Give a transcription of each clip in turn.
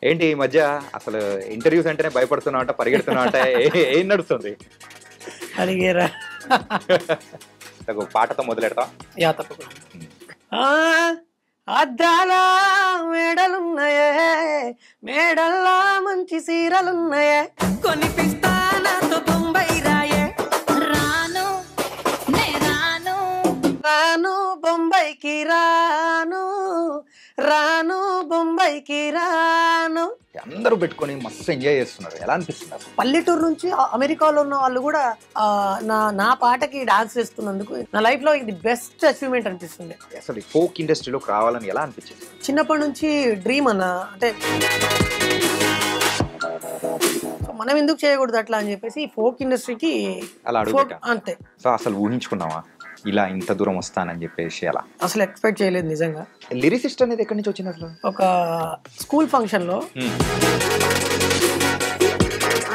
ఏంటి ఈ మధ్య అసలు ఇంటర్వ్యూస్ అంటేనే భయపడుతున్నావు అంట, పరిగెడుతున్నావు అంట, ఏం నడుస్తుంది? అడిగేరా పాటతో మొదలెడతాం. యా తప్పకుండా. అద్దాల మేడలున్నాయే, మేడల్లా మంచి సీరలున్నాయే, కొనిపిస్తా నాతో బొంబాయి రాయే, రాను రాను బొంబాయికి రాను, రాను బొంబాయికి రాను. అందరూ పెట్టుకొని మస్తు ఎంజాయ్ చేస్తున్నారు. ఎలా అనిపిస్తున్నారు? పల్లెటూరు నుంచి అమెరికాలో ఉన్న వాళ్ళు కూడా నా పాటకి డాన్స్ చేస్తున్నందుకు నా లైఫ్ లో ఇది బెస్ట్ అచీవ్మెంట్ అనిపిస్తుంది. అసలు ఫోక్ ఇండస్ట్రీలోకి రావాలని ఎలా అనిపించింది? చిన్నప్పటి నుంచి డ్రీమ్ అన్న, అంటే మనం ఎందుకు చేయకూడదు అట్లా అని చెప్పేసి ఫోక్ ఇండస్ట్రీకి అలా అడుగుతా అంతే. సో అసలు ఊహించుకున్నావా ఇలా ఇంత దూరం వస్తానని చెప్పేసి? అలా అసలు ఎక్స్పెక్ట్ చేయలేదు నిజంగా. లిరిసిస్ట్ అనేది ఎక్కడి నుంచి వచ్చింది అసలు? ఒక స్కూల్ ఫంక్షన్ లో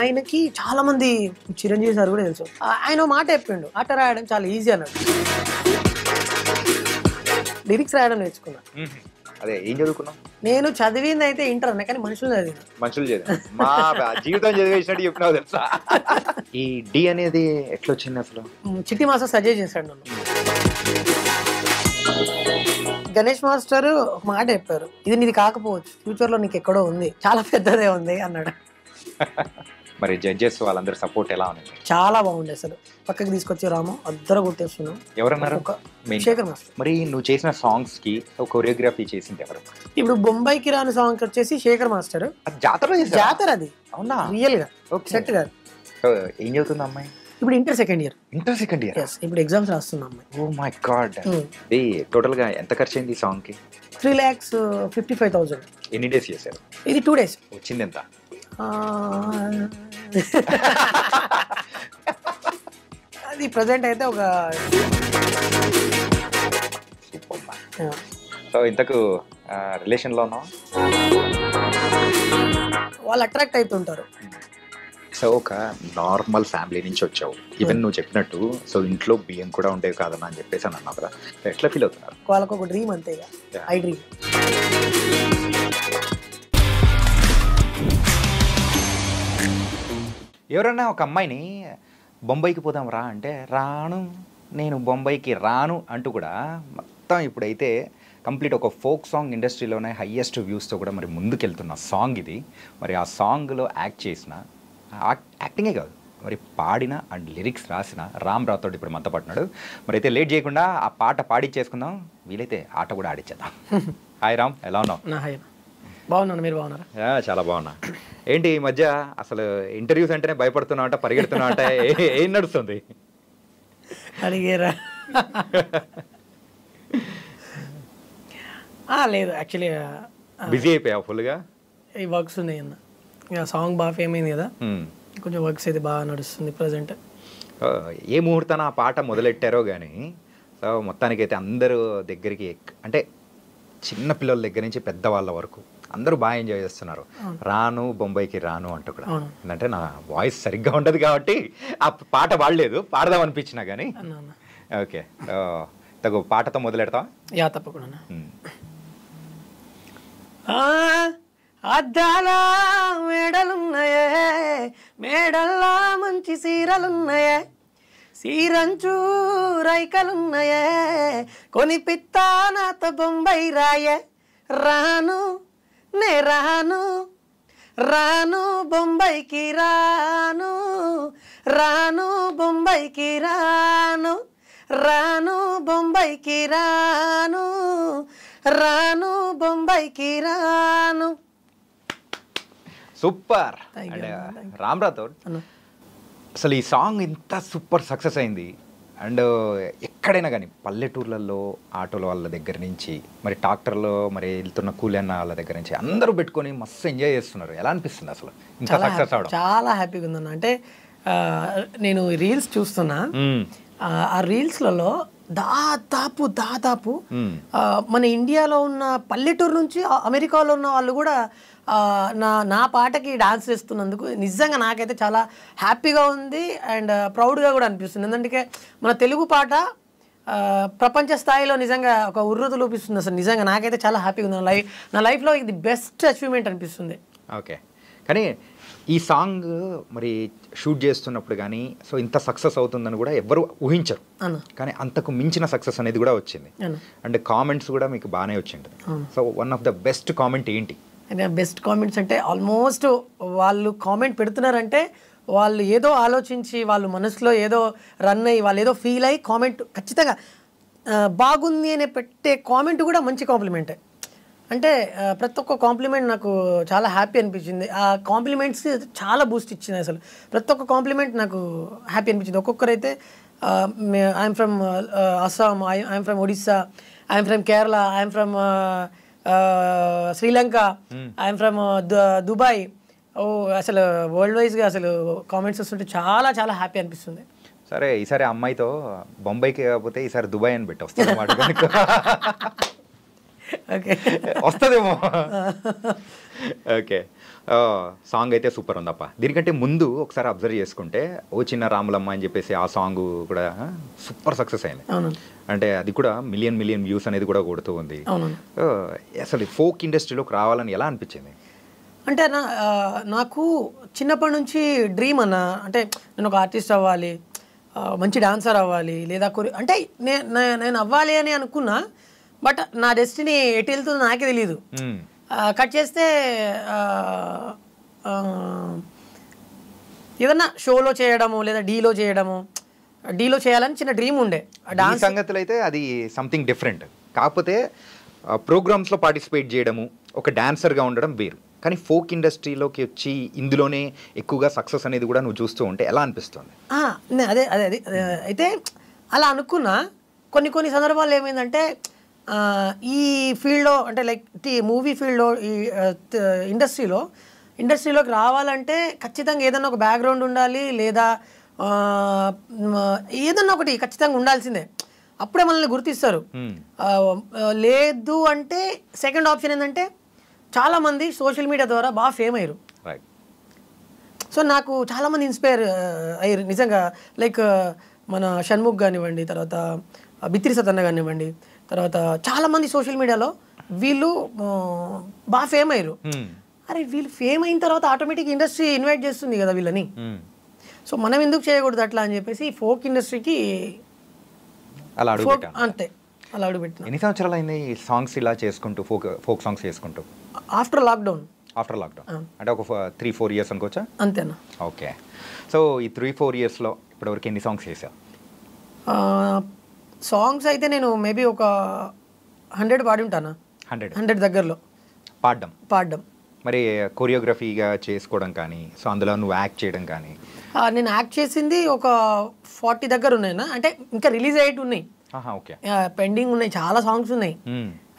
ఆయనకి చాలా మంది, చిరంజీవి సార్ కూడా తెలుసు, ఆయన మాట చెప్పిండు, ఆట రాయడం చాలా ఈజీ అన్నాడు. లిరిక్స్ రాయడం నేర్చుకున్నా. అదే ఏం చదువుకున్నావు? నేను చదివింది అయితే ఇంటర్ అన్న, కానీ మనుషులు చదివిన. మనుషులు చదివి మా జీవితం చదివేసినట్టు చెప్పినావు తెలుసా? ఈ డి అనేది ఎట్లా వచ్చింది అసలు? చిట్టి మాస్టర్ సజెస్ట్ చేశాడు నన్ను. గణేష్ మాస్టర్ ఒక మాట చెప్పారు, ఇది నీది కాకపోవచ్చు, ఫ్యూచర్ లో నీకు ఎక్కడో ఉంది, చాలా పెద్దదే ఉంది అన్నాడు. మరి జడ్జెస్ వాళ్ళందరూ సపోర్ట్ ఎలా ఉంది? చాలా బాగుండే. అసలు పక్కకి తీసుకొచ్చి రాము అద్దరు కొట్టేస్తున్నాం. ఎవరన్నారు? శేఖర్ మాస్టర్. మరి నువ్వు చేసిన సాంగ్స్ కి కొరియోగ్రఫీ చేసింది ఎవరు? ఇప్పుడు బొంబాయికి రాని సాంగ్ వచ్చేసి శేఖర్ మాస్టర్. జాతర అది. అవునా? రియల్ గా సెట్ గారు. ఏం చదువుతుంది అమ్మాయి? ఇప్పుడు inter second year. Inter second year? ఇప్పుడు ఎగ్జామ్స్ రాస్తున్నా అమ్మాయి. Oh my God. టోటల్ గా ఎంత ఖర్చు అయింది ఈ సాంగ్ కి? 3,55,000. ఎన్ని డేస్ చేశారు? ఇది 2 days. వచ్చింది ఎంత? అది ప్రజెంట్ అయితే ఒక. సో ఇంతకు రిలేషన్ లో ఉన్నావా? వాళ్ళు అట్రాక్ట్ అవుతుంటారు. సో ఒక నార్మల్ ఫ్యామిలీ నుంచి వచ్చావు, ఈవెన్ నువ్వు చెప్పినట్టు సో ఇంట్లో బియ్యం కూడా ఉండేవి కాదన్నా అని చెప్పేసి అని అన్నావు కదా, ఎట్లా ఫీల్ అవుతున్నారు? వాళ్ళకు ఒక డ్రీమ్ అంతే, ఐ డ్రీమ్. ఎవరన్నా ఒక అమ్మాయిని బొంబాయికి పోదాం రా అంటే రాను, నేను బొంబాయికి రాను అంటూ కూడా మొత్తం ఇప్పుడైతే కంప్లీట్ ఒక ఫోక్ సాంగ్ ఇండస్ట్రీలోనే హయ్యెస్ట్ వ్యూస్తో కూడా మరి ముందుకెళ్తున్న సాంగ్ ఇది. మరి ఆ సాంగ్లో యాక్ట్ చేసిన, యాక్టింగే కాదు మరి పాడిన అండ్ లిరిక్స్ రాసిన రామ్ రాథోడ్ ఇప్పుడు మనతో పడుతున్నాడు. మరి అయితే లేట్ చేయకుండా ఆ పాట పాడిచ్చేసుకుందాం, వీలైతే ఆట కూడా ఆడిచ్చేద్దాం. హాయ్ రామ్, ఎలా ఉన్నావు? బాగున్నాను, మీరు బాగున్నారా? చాలా బాగున్నా. ఏంటి ఈ మధ్య అసలు ఇంటర్వ్యూస్ అంటేనే భయపడుతున్నావు అంట, పరిగెడుతున్నావు అంట, ఏం నడుస్తుంది? అడిగేరా లేదు, యాక్చువల్లీ బిజీ అయిపోయావు ఫుల్గా? ఈ వర్క్స్ ఉన్నాయి అన్న, ఇక సాంగ్ బాగా ఫేమ్ అయింది కదా, కొంచెం వర్క్స్ అయితే బాగా నడుస్తుంది ప్రజెంట్. ఏ ముహూర్తాన ఆ పాట మొదలెట్టారో కానీ సో మొత్తానికైతే అందరూ దగ్గరికి, అంటే చిన్న పిల్లల దగ్గర నుంచి పెద్దవాళ్ళ వరకు అందరూ బాగా ఎంజాయ్ చేస్తున్నారు. రాను బొంబాయికి రాను అంటూ కూడా. ఏంటంటే నా వాయిస్ సరిగ్గా ఉండదు కాబట్టి ఆ పాట పాడలేదు, పాడదాం అనిపించినా కానీ. ఓకే, తగు పాటతో మొదలెడతావా? యా తప్పకుండా. అద్దాల మేడలున్నాయే, మేడల్లా మంచి సీరలున్నాయే, సీరంచు రైకలున్నాయే, కొనిపిత్తా నాతో బొంబాయి రాయే, రాను రాను రాను బొంబాయికి రాను, రాను బొంబాయికి రాను, రాను బొంబాయికి రాను, రాను బొంబాయికి రాను. సూపర్. రామ్ రాథోడ్, అసలు ఈ సాంగ్ ఇంత సూపర్ సక్సెస్ అయింది. అండ్ ఎక్కడైనా కానీ పల్లెటూర్లలో ఆటోల వాళ్ళ దగ్గర నుంచి మరి ట్రాక్టర్లో మరి వెళ్తున్న కూలన్న వాళ్ళ దగ్గర నుంచి అందరూ పెట్టుకొని మస్తు ఎంజాయ్ చేస్తున్నారు. ఎలా అనిపిస్తుంది అసలు ఇంత సక్సెస్ అవడం? చాలా హ్యాపీగా ఉందన్న. అంటే నేను రీల్స్ చూస్తున్నా, ఆ రీల్స్లలో దాదాపు మన ఇండియాలో ఉన్న పల్లెటూరు నుంచి అమెరికాలో ఉన్న వాళ్ళు కూడా నా పాటకి డాన్స్ చేస్తున్నందుకు నిజంగా నాకైతే చాలా హ్యాపీగా ఉంది అండ్ ప్రౌడ్గా కూడా అనిపిస్తుంది. ఎందుకంటే మన తెలుగు పాట ప్రపంచ స్థాయిలో నిజంగా ఒక ఉర్రూతలూపిస్తుంది. అసలు నిజంగా నాకైతే చాలా హ్యాపీగా ఉంది. నా లైఫ్లో ఇది బెస్ట్ అచీవ్మెంట్ అనిపిస్తుంది. ఓకే. కానీ ఈ సాంగ్ మరి షూట్ చేస్తున్నప్పుడు కానీ సో ఇంత సక్సెస్ అవుతుందని కూడా ఎవ్వరు ఊహించరు. కానీ అంతకు మించిన సక్సెస్ అనేది కూడా వచ్చింది. అండ్ కామెంట్స్ కూడా మీకు బాగానే వచ్చింది. So one of the best comment ఏంటి? బెస్ట్ కామెంట్స్ అంటే ఆల్మోస్ట్ వాళ్ళు కామెంట్ పెడుతున్నారంటే వాళ్ళు ఏదో ఆలోచించి వాళ్ళు మనసులో ఏదో రన్ అయ్యి వాళ్ళు ఏదో ఫీల్ అయ్యి కామెంట్ ఖచ్చితంగా బాగుంది అని పెట్టే కామెంట్ కూడా మంచి కాంప్లిమెంటే. అంటే ప్రతి ఒక్క కాంప్లిమెంట్ నాకు చాలా హ్యాపీ అనిపించింది. ఆ కాంప్లిమెంట్స్ చాలా బూస్ట్ ఇచ్చింది. అసలు ప్రతి ఒక్క కాంప్లిమెంట్ నాకు హ్యాపీ అనిపించింది. ఒక్కొక్కరైతే I'm from Assam, I'm from Odisha, I'm from Kerala, I'm from Sri Lanka, I'm from Dubai. ఓ అసలు వరల్డ్ వైజ్గా అసలు కామెంట్స్ వస్తుంటే చాలా చాలా హ్యాపీ అనిపిస్తుంది. సరే ఈసారి అమ్మాయితో బొంబాయికి కాకపోతే ఈసారి దుబాయ్ అని పెట్టి వస్తుంది అన్నమాట. ఓకే వస్తుందేమో. ఓకే, సాంగ్ అయితే సూపర్ ఉందప్ప. దీనికంటే ముందు ఒకసారి అబ్జర్వ్ చేసుకుంటే ఓ చిన్న రాములమ్మ అని చెప్పేసి ఆ సాంగ్ కూడా సూపర్ సక్సెస్ అయింది. అంటే అది కూడా మిలియన్ వ్యూస్ అనేది కూడా కొడుతూ ఉంది. అసలు ఫోక్ ఇండస్ట్రీలోకి రావాలని ఎలా అనిపించింది? అంటే నాకు చిన్నప్పటి నుంచి డ్రీమ్ అన్న, అంటే నేను ఒక ఆర్టిస్ట్ అవ్వాలి, మంచి డాన్సర్ అవ్వాలి, లేదా అంటే నేను అవ్వాలి అని అనుకున్నా. బట్ నా డెస్టినీ ఎటు వెళ్తుందో నాకే తెలియదు. కట్ చేస్తే ఏదన్నా షోలో చేయడము లేదా డీలో చేయడము, డీలో చేయాలని చిన్న డ్రీమ్ ఉండే. డాన్స్ సంగతులు అయితే అది సంథింగ్ డిఫరెంట్. కాకపోతే ప్రోగ్రామ్స్లో పార్టిసిపేట్ చేయడము, ఒక డాన్సర్గా ఉండడం వేరు. కానీ ఫోక్ ఇండస్ట్రీలోకి వచ్చి ఇందులోనే ఎక్కువగా సక్సెస్ అనేది కూడా నువ్వు చూస్తూ ఉంటే ఎలా అనిపిస్తుంది? అదే అదే అదే అయితే అలా అనుకున్నా. కొన్ని సందర్భాల్లో ఏమైందంటే ఈ ఫీల్డ్లో అంటే లైక్ మూవీ ఫీల్డ్లో ఈ ఇండస్ట్రీలోకి రావాలంటే ఖచ్చితంగా ఏదన్నా ఒక బ్యాక్గ్రౌండ్ ఉండాలి, లేదా ఏదన్నా ఒకటి ఖచ్చితంగా ఉండాల్సిందే. అప్పుడే మనల్ని గుర్తిస్తారు. లేదు అంటే సెకండ్ ఆప్షన్ ఏంటంటే చాలామంది సోషల్ మీడియా ద్వారా బాగా ఫేమ్ అయ్యారు. సో నాకు చాలామంది ఇన్స్పైర్ అయ్యారు నిజంగా. లైక్ మన షణ్ముఖ్ కానివ్వండి, తర్వాత బిత్రి సతన్న కానివ్వండి, తర్వాత చాలామంది సోషల్ మీడియాలో వీళ్ళు బాగా ఫేమ్ అయ్యారు. అరే వీళ్ళు ఫేమ్ అయిన తర్వాత ఆటోమేటిక్ ఇండస్ట్రీ ఇన్వైట్ చేస్తుంది కదా వీళ్ళని. సో మనం ఎందుకు చేయకూడదు అట్లా అని చెప్పేసి ఫోక్ ఇండస్ట్రీకి అంతే అలా అడుగుపెట్టిన. ఎన్ని సంవత్సరాలు అయింది ఈ సాంగ్స్ ఇలా చేసుకుంటూ, ఫోక్ సాంగ్స్ చేసుకుంటూ? ఆఫ్టర్ లాక్డౌన్ అంటే ఒక 3-4 years అనుకోవచ్చా? అంతేనా? ఓకే. సో ఈ 3-4 yearsలో ఇప్పటివరకు ఎన్ని సాంగ్స్ చేసావు? సాంగ్స్ అయితే నేను మేబీ ఒక 100 పాడి ఉంటానా. 100 దగ్గరలో పాడడం. మరి కొరియోగ్రఫీగా చేసుకోవడం కానీ, సో అందులో నువ్వు యాక్ట్ చేయడం కానీ? నేను యాక్ట్ చేసింది ఒక 40 దగ్గర ఉన్నాయినా. అంటే ఇంకా రిలీజ్ అయ్యేటి ఉన్నాయి, పెండింగ్ ఉన్నాయి, చాలా సాంగ్స్ ఉన్నాయి,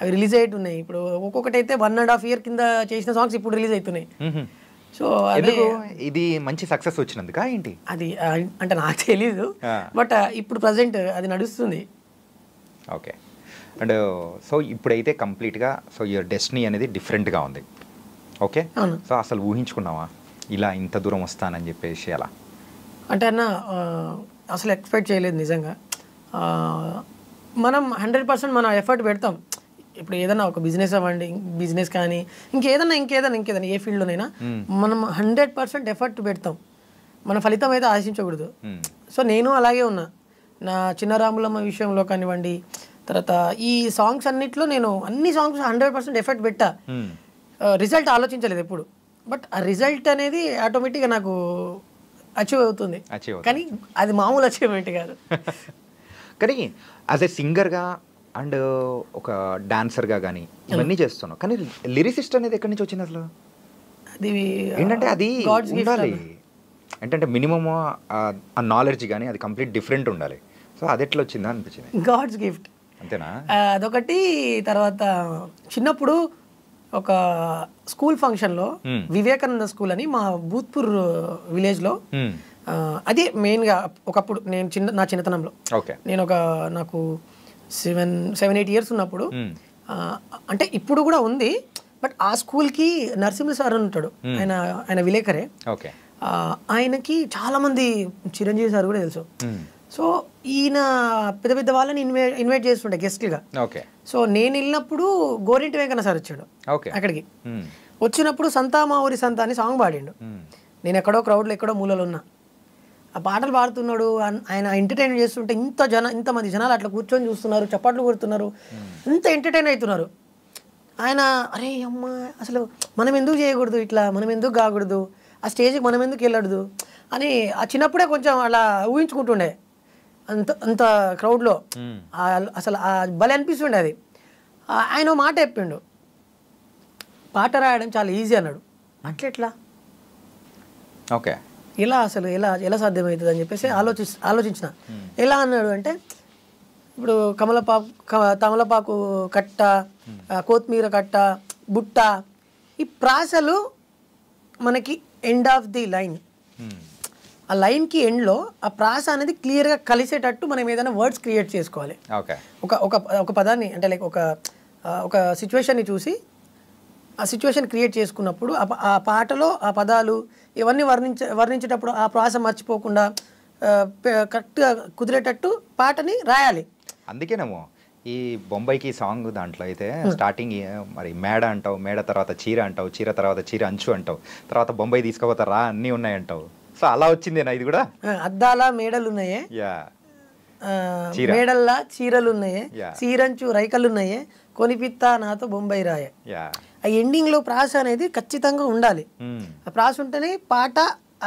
అవి రిలీజ్ అయ్యేటి ఉన్నాయి. ఇప్పుడు ఒక్కొక్కటి అయితే 1.5 year కింద చేసిన సాంగ్స్ ఇప్పుడు రిలీజ్ అవుతున్నాయి. సో ఇది మంచి సక్సెస్ వచ్చినందుక ఏంటి అది అంటే నాకు తెలీదు. బట్ ఇప్పుడు ప్రజెంట్ అది నడుస్తుంది. ఓకే. అండ్ సో ఇప్పుడైతే కంప్లీట్గా సో యువర్ డెస్టినీ అనేది డిఫరెంట్గా ఉంది. ఓకే. సో అసలు ఊహించుకున్నావా ఇలా ఇంత దూరం వస్తానని చెప్పేసి? అలా అంటే అన్న అసలు ఎక్స్పెక్ట్ చేయలేదు నిజంగా. మనం 100% మన ఎఫర్ట్ పెడతాం. ఇప్పుడు ఏదన్నా ఒక బిజినెస్ అవ్వండి, బిజినెస్ కానీ ఇంకేదన్నా ఏ ఫీల్డ్లోనైనా మనం 100% ఎఫర్ట్ పెడతాం. మన ఫలితం అయితే ఆశించకూడదు. సో నేను అలాగే ఉన్నా. నా చిన్న రాములమ్మ విషయంలో కానివ్వండి, తర్వాత ఈ సాంగ్స్ అన్నిట్లో నేను అన్ని సాంగ్స్ 100% ఎఫర్ట్ పెట్టా. రిజల్ట్ ఆలోచించలేదు ఎప్పుడు. బట్ ఆ రిజల్ట్ అనేది ఆటోమేటిక్గా నాకు అచీవ్ అవుతుంది. కానీ అది మామూలు అచీవ్మెంట్ కాదు. కానీ యాజ్ ఎ సింగర్గా అండ్ ఒక డాన్సర్గా కానీ ఇవన్నీ చేస్తున్నావు, కానీ లిరిసిస్ట్ అనేది ఎక్కడి నుంచి వచ్చింది అసలు? అది ఏంటంటే అది ఉండాలి, ఏంటంటే మినిమమ్ ఆ నాలెడ్జ్ కానీ అది కంప్లీట్ డిఫరెంట్ ఉండాలి. సో అది ఎట్లా వచ్చిందా అనిపించింది? గాడ్స్ గిఫ్ట్ అంతేనా? అదొకటి. తర్వాత చిన్నప్పుడు ఒక స్కూల్ ఫంక్షన్లో వివేకానంద స్కూల్ అని మా భూత్పూర్ విలేజ్లో, అది మెయిన్గా ఒకప్పుడు నా చిన్నతనంలో నేను నాకు 7-8 years ఉన్నప్పుడు, అంటే ఇప్పుడు కూడా ఉంది, బట్ ఆ స్కూల్కి నరసింహ సార్ అని ఉంటాడు, ఆయన విలేకరే. ఆయనకి చాలామంది చిరంజీవి సార్ కూడా తెలుసు. సో ఈయన పెద్ద పెద్ద వాళ్ళని ఇన్వైట్ చేస్తుండే గెస్ట్లుగా. ఓకే. సో నేను వెళ్ళినప్పుడు గోరింటి వెంకన్న సార్ వచ్చాడు ఓకే. అక్కడికి. వచ్చినప్పుడు సంతా మా ఊరి సంత అని సాంగ్ పాడిండు. నేను ఎక్కడో క్రౌడ్లో ఎక్కడో మూలలో ఉన్నా, ఆ పాటలు పాడుతున్నాడు. ఆయన ఎంటర్టైన్ చేస్తుంటే ఇంతమంది జనాలు అట్లా కూర్చొని చూస్తున్నారు, చప్పట్లు కొడుతున్నారు, ఇంత ఎంటర్టైన్ అవుతున్నారు. ఆయన అరే అమ్మ అసలు మనం ఎందుకు చేయకూడదు ఇట్లా, మనం ఎందుకు కాకూడదు, ఆ స్టేజ్కి మనం ఎందుకు వెళ్ళకూడదు అని ఆ చిన్నప్పుడే కొంచెం అలా ఊహించుకుంటుండే అంత క్రౌడ్లో. అసలు భలే అనిపిస్తుండే అది. ఆయన మాట చెప్పిండు, పాట రాయడం చాలా ఈజీ అన్నాడు. అట్లెట్లా, ఓకే, ఎలా అసలు ఎలా సాధ్యమవుతుంది అని చెప్పేసి ఆలోచించిన. ఎలా అన్నాడు అంటే, ఇప్పుడు తమలపాకు కట్ట, కొత్తిమీర కట్ట, బుట్ట, ఈ ప్రాసలు మనకి ఎండ్ ఆఫ్ ది లైన్, ఆ లైన్కి ఎండ్లో ఆ ప్రాస అనేది క్లియర్గా కలిసేటట్టు మనం ఏదైనా వర్డ్స్ క్రియేట్ చేసుకోవాలి. ఒక పదాన్ని అంటే లైక్ ఒక సిచ్యువేషన్ని చూసి ఆ సిచ్యువేషన్ క్రియేట్ చేసుకున్నప్పుడు ఆ పాటలో ఆ పదాలు ఇవన్నీ వర్ణించేటప్పుడు ఆ ప్రాస మర్చిపోకుండా కరెక్ట్గా కుదిరేటట్టు పాటని రాయాలి. అందుకేనేమో ఈ బొంబాయికి సాంగ్ దాంట్లో అయితే స్టార్టింగ్ మరి మేడ అంటావు, మేడ తర్వాత చీర అంటావు, చీర తర్వాత చీర అంచు అంటావు, తర్వాత బొంబాయి తీసుకుపోతారా అన్నీ ఉన్నాయి అంటావు. సో అలా వచ్చిందేనా ఇది కూడా? అద్దాల మేడలు ఉన్నాయే, మేడల్లా చీరలు ఉన్నాయే, చీరంచు రైకలు ఉన్నాయే, కొనిపిత్తా నాతో బొంబాయి రాయే. ఆ ఎండింగ్లో ప్రాస అనేది ఖచ్చితంగా ఉండాలి. ఆ ప్రాస ఉంటేనే పాట